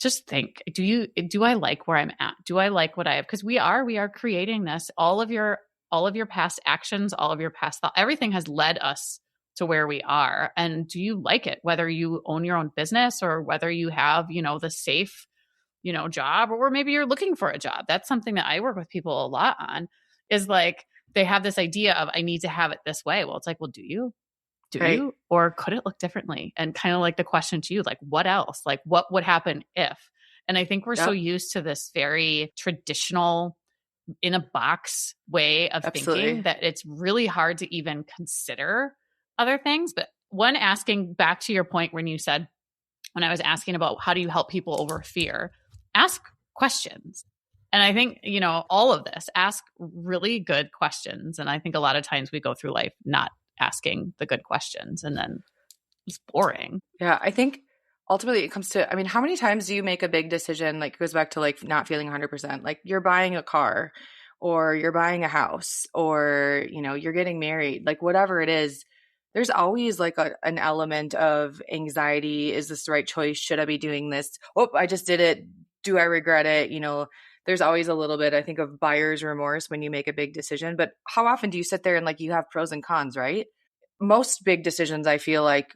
A: just think, do I like where I'm at? Do I like what I have? Because we are creating this. All of your past actions, all of your past thought, everything has led us to where we are. And do you like it? Whether you own your own business or whether you have, the safe, job, or maybe you're looking for a job. That's something that I work with people a lot on, is like, they have this idea of, I need to have it this way. Well, it's like, well, do you? Do you? Or could it look differently? And kind of like the question to you, like, what else? Like, what would happen if? And I think we're so used to this very traditional, in a box way of thinking that it's really hard to even consider other things. But asking back to your point when you said, when I was asking about how do you help people over fear, ask questions. And I think, all of this, ask really good questions. And I think a lot of times we go through life not asking the good questions, and then it's boring.
B: Yeah. I think ultimately it comes to, how many times do you make a big decision? Like, it goes back to like not feeling 100%, like you're buying a car or you're buying a house or, you're getting married, like whatever it is, there's always like an element of anxiety. Is this the right choice? Should I be doing this? Oh, I just did it. Do I regret it? There's always a little bit, I think, of buyer's remorse when you make a big decision. But how often do you sit there and like you have pros and cons, right? Most big decisions, I feel like,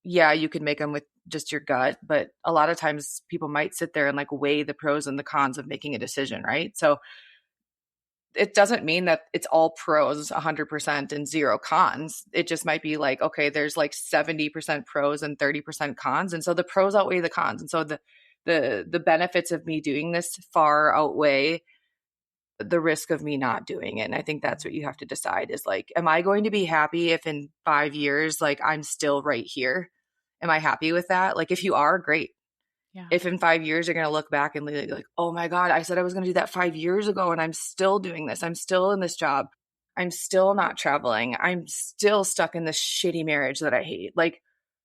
B: yeah, you could make them with just your gut, but a lot of times people might sit there and like weigh the pros and the cons of making a decision, right? So it doesn't mean that it's all pros 100% and zero cons. It just might be like, okay, there's like 70% pros and 30% cons. And so the pros outweigh the cons. And so the benefits of me doing this far outweigh the risk of me not doing it. And I think that's what you have to decide is like, am I going to be happy if in 5 years, like I'm still right here? Am I happy with that? Like if you are, great.
A: Yeah.
B: If in 5 years you're going to look back and be like, oh my God, I said I was going to do that 5 years ago and I'm still doing this. I'm still in this job. I'm still not traveling. I'm still stuck in this shitty marriage that I hate. Like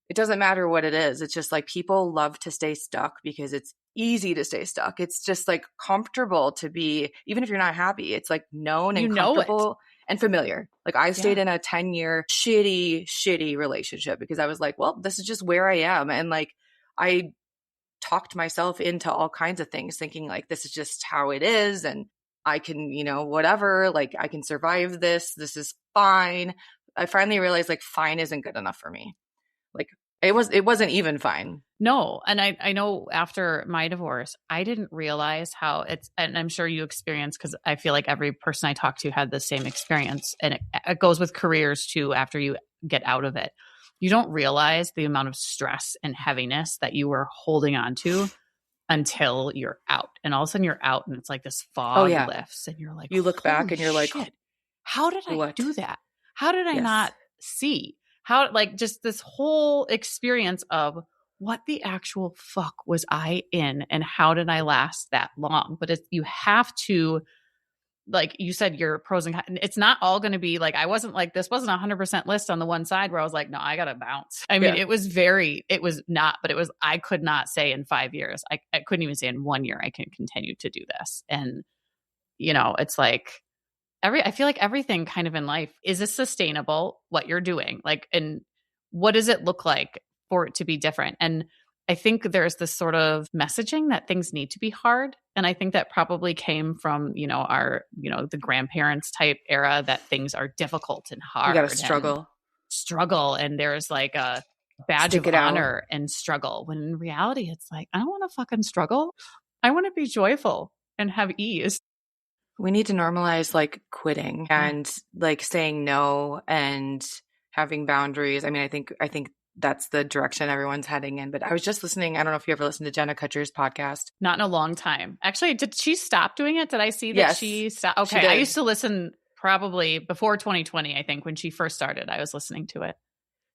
B: it doesn't matter what it is. It's just like people love to stay stuck because it's easy to stay stuck. It's just like comfortable to be, even if you're not happy, it's like known and comfortable and familiar. Like I stayed in a 10-year shitty relationship because I was like, well, this is just where I am. And like I talked myself into all kinds of things thinking like this is just how it is and I can, whatever, like I can survive this. This is fine. I finally realized like fine isn't good enough for me. Like it wasn't even fine.
A: No. And I know after my divorce, I didn't realize how and I'm sure you experienced, because I feel like every person I talked to had the same experience, and it goes with careers too. After you get out of it, you don't realize the amount of stress and heaviness that you were holding on to until you're out. And all of a sudden you're out and it's like this fog lifts and you're like,
B: you look back and you're like,
A: how did I do that? How did I not see? How, like, just this whole experience of what the actual fuck was I in and how did I last that long? But you have to, like you said, your pros and cons. It's not all going to be like, I wasn't like, this wasn't 100% list on the one side where I was like, no, I got to bounce. I mean, it was not, but I could not say in 5 years, I couldn't even say in 1 year, I can continue to do this. And, it's like, I feel like everything kind of in life, is this sustainable, what you're doing? Like, and what does it look like for it to be different? And I think there's this sort of messaging that things need to be hard. And I think that probably came from, our, the grandparents type era, that things are difficult and hard.
B: You got to struggle.
A: And there's like a badge of honor and struggle. When in reality, it's like, I don't want to fucking struggle. I want to be joyful and have ease.
B: We need to normalize like quitting and like saying no and having boundaries. I mean, I think that's the direction everyone's heading in. But I was just listening. I don't know if you ever listened to Jenna Kutcher's podcast.
A: Not in a long time. Actually, did she stop doing it? Did I see that she stopped? Okay. I used to listen probably before 2020, I think, when she first started. I was listening to it.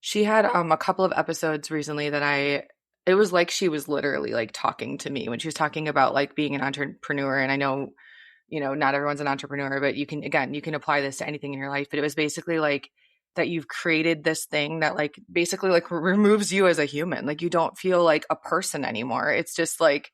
B: She had a couple of episodes recently that it was like she was literally like talking to me when she was talking about like being an entrepreneur. And I know, not everyone's an entrepreneur, but you can apply this to anything in your life. But it was basically like that you've created this thing that like basically like removes you as a human. Like you don't feel like a person anymore. It's just like,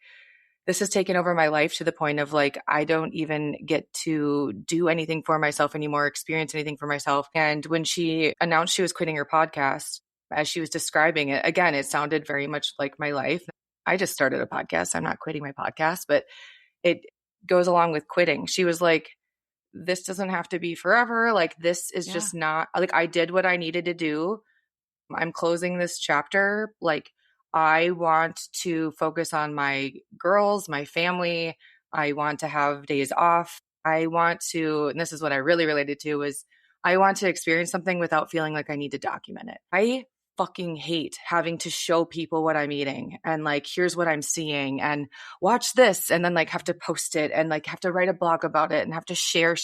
B: this has taken over my life to the point of like, I don't even get to do anything for myself anymore, experience anything for myself. And when she announced she was quitting her podcast, as she was describing it, again, it sounded very much like my life. I just started a podcast. I'm not quitting my podcast, but it goes along with quitting. She was like, this doesn't have to be forever. Like, this is just not, like, I did what I needed to do. I'm closing this chapter. Like, I want to focus on my girls, my family. I want to have days off. I want to, and this is what I really related to, was I want to experience something without feeling like I need to document it. I fucking hate having to show people what I'm eating and like, here's what I'm seeing and watch this, and then like have to post it and like have to write a blog about it and have to share.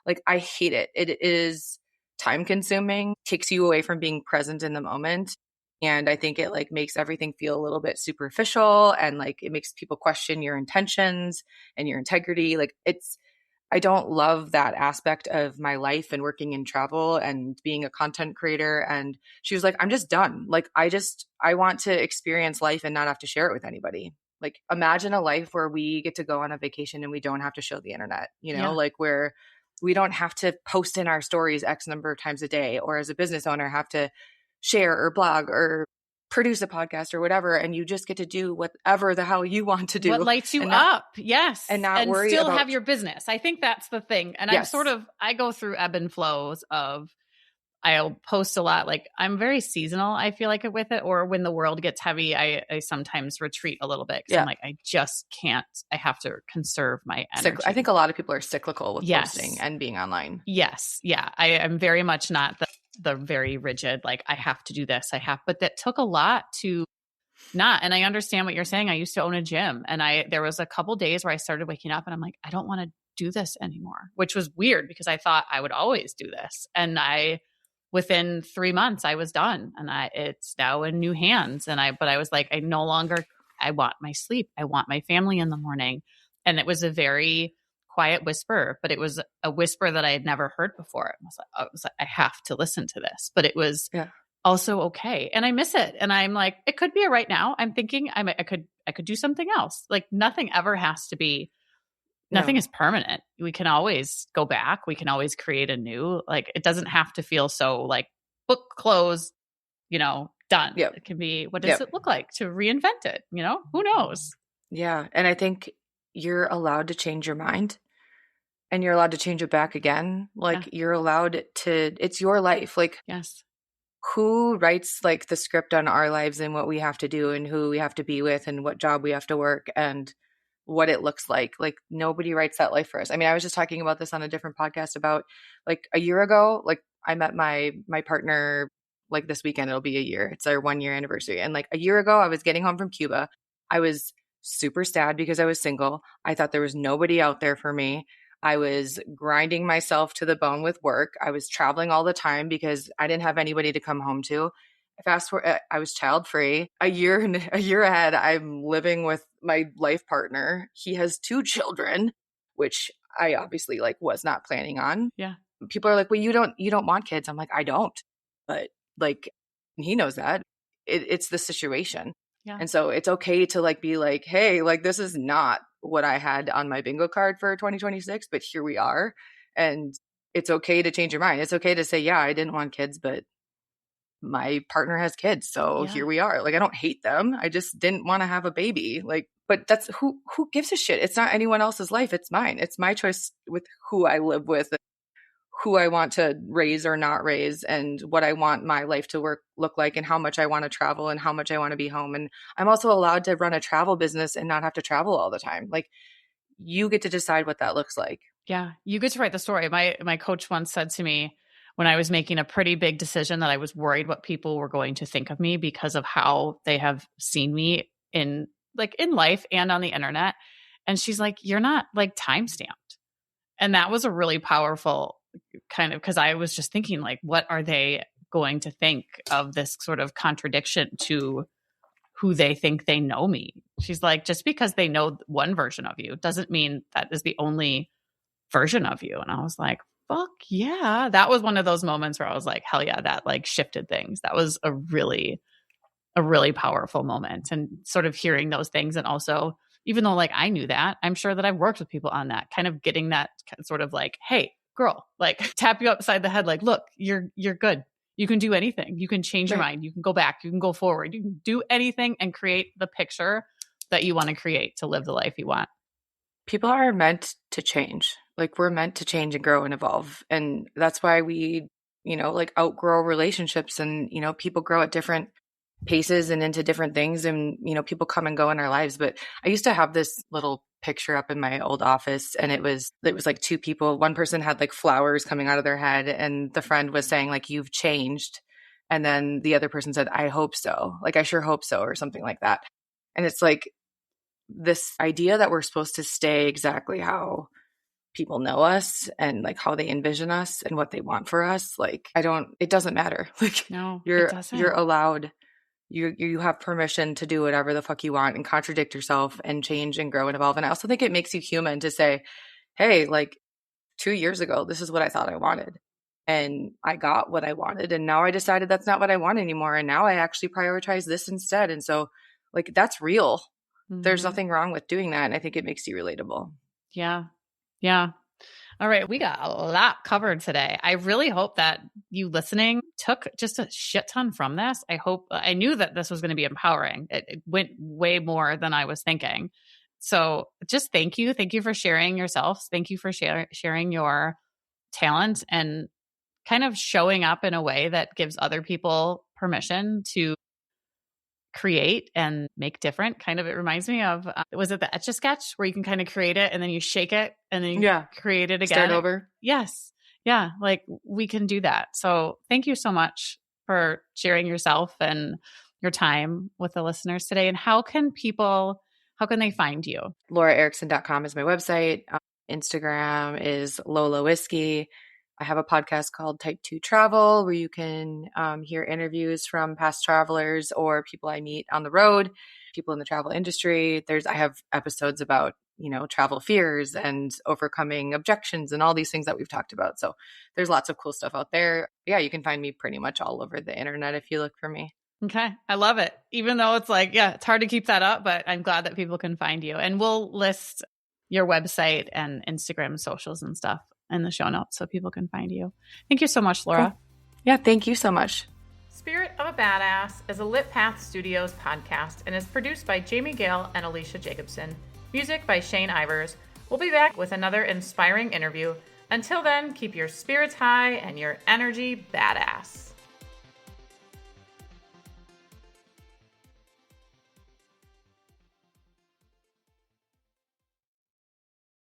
B: Like, I hate it. It is time consuming, takes you away from being present in the moment. And I think it like makes everything feel a little bit superficial, and like it makes people question your intentions and your integrity. Like, I don't love that aspect of my life and working in travel and being a content creator. And she was like, I'm just done. Like, I want to experience life and not have to share it with anybody. Like, imagine a life where we get to go on a vacation and we don't have to show the internet, like where We don't have to post in our stories X number of times a day, or as a business owner have to share or blog or produce a podcast or whatever. And you just get to do whatever the hell you want to do.
A: What lights you
B: and not,
A: up. Yes.
B: And not worry
A: still
B: about
A: have your business. I think that's the thing. And
B: Yes.
A: I go through ebb and flows of, I'll post a lot. Like I'm very seasonal, I feel like, with it. Or when the world gets heavy, I sometimes retreat a little bit. Cause I'm like, I just can't, I have to conserve my energy.
B: I think a lot of people are cyclical with posting and being online.
A: Yes. Yeah. I am very much not the very rigid, like I have to do this. But that took a lot to not. And I understand what you're saying. I used to own a gym, and there was a couple days where I started waking up and I'm like, I don't want to do this anymore, which was weird because I thought I would always do this. And within 3 months I was done, and it's now in new hands. But I was like, I want my sleep. I want my family in the morning. And it was a very quiet whisper, but it was a whisper that I had never heard before. I was like, I have to listen to this, but it was also okay. And I miss it. And I'm like, it could be right now. I'm thinking I could do something else. Like nothing ever has to be, nothing is permanent. We can always go back. We can always create a new, like, it doesn't have to feel so like book closed, done.
B: Yep.
A: It can be, what does it look like to reinvent it? Who knows?
B: Yeah. And I think you're allowed to change your mind, and you're allowed to change it back again. Like you're allowed to, it's your life. Like,
A: yes.
B: Who writes like the script on our lives and what we have to do and who we have to be with and what job we have to work and what it looks like? Like nobody writes that life for us. I mean, I was just talking about this on a different podcast about like a year ago, like I met my partner like this weekend. It'll be a year. It's our 1 year anniversary. And like a year ago, I was getting home from Cuba. I was super sad because I was single. I thought there was nobody out there for me. I was grinding myself to the bone with work. I was traveling all the time because I didn't have anybody to come home to. Fast forward, I was child free. A year ahead, I'm living with my life partner. He has 2 children, which I obviously like was not planning on.
A: Yeah.
B: People are like, well, you don't want kids. I'm like, I don't. But like, he knows that. It's the situation.
A: Yeah.
B: And so it's okay to like be like, hey, like this is not what I had on my bingo card for 2026, but here we are. And it's okay to change your mind. It's okay to say, yeah, I didn't want kids, but my partner has kids. So here we are. Like, I don't hate them. I just didn't want to have a baby. Like, but that's who gives a shit? It's not anyone else's life. It's mine. It's my choice with who I live with, who I want to raise or not raise, and what I want my life to look like, and how much I want to travel and how much I want to be home. And I'm also allowed to run a travel business and not have to travel all the time. Like you get to decide what that looks like.
A: Yeah. You get to write the story. My coach once said to me when I was making a pretty big decision that I was worried what people were going to think of me because of how they have seen me in life and on the internet. And she's like, you're not like time stamped. And that was a really powerful kind of, because I was just thinking like, what are they going to think of this sort of contradiction to who they think they know me? She's like, just because they know one version of you doesn't mean that is the only version of you. And I was like, fuck yeah. That was one of those moments where I was like, hell yeah, that like shifted things. That was a really powerful moment. And sort of hearing those things. And also, even though like I knew that, I'm sure that I've worked with people on that, kind of getting that sort of like, hey, girl, like tap you upside the head. Like, look, you're good. You can do anything. You can change your mind. You can go back. You can go forward. You can do anything and create the picture that you want to create to live the life you want.
B: People are meant to change. Like we're meant to change and grow and evolve. And that's why we, like outgrow relationships, and, people grow at different paces and into different things, and, people come and go in our lives. But I used to have this little picture up in my old office, and it was like 2 people. One person had like flowers coming out of their head, and the friend was saying like, you've changed. And then the other person said, I hope so. Like, I sure hope so, or something like that. And it's like this idea that we're supposed to stay exactly how people know us and like how they envision us and what they want for us. Like, it doesn't matter. Like,
A: no,
B: you're allowed, you have permission to do whatever the fuck you want and contradict yourself and change and grow and evolve. And I also think it makes you human to say, hey, like 2 years ago, this is what I thought I wanted. And I got what I wanted. And now I decided that's not what I want anymore. And now I actually prioritize this instead. And so like, that's real. Mm-hmm. There's nothing wrong with doing that. And I think it makes you relatable.
A: Yeah. Yeah. All right, we got a lot covered today. I really hope that you listening took just a shit ton from this. I knew that this was going to be empowering. It went way more than I was thinking. So just thank you. Thank you for sharing yourself. Thank you for sharing your talent and kind of showing up in a way that gives other people permission to create and make different. Kind of, it reminds me of, was it the Etch-a-Sketch where you can kind of create it and then you shake it and then you create it again?
B: Start over.
A: Yes. Yeah. Like we can do that. So thank you so much for sharing yourself and your time with the listeners today. And how can they find you?
B: LauraEricson.com is my website. Instagram is Lola Whiskey. I have a podcast called Type 2 Travel where you can hear interviews from past travelers or people I meet on the road, people in the travel industry. I have episodes about, travel fears and overcoming objections and all these things that we've talked about. So there's lots of cool stuff out there. Yeah, you can find me pretty much all over the internet if you look for me.
A: Okay. I love it. Even though it's like, it's hard to keep that up, but I'm glad that people can find you. And we'll list your website and Instagram socials and stuff in the show notes so people can find you. Thank you so much, Laura.
B: Cool. Yeah, thank you so much.
A: Spirit of a Badass is a Lit Path Studios podcast and is produced by Jamie Gale and Alecia Jacobson. Music by Shane Ivers. We'll be back with another inspiring interview. Until then, keep your spirits high and your energy badass.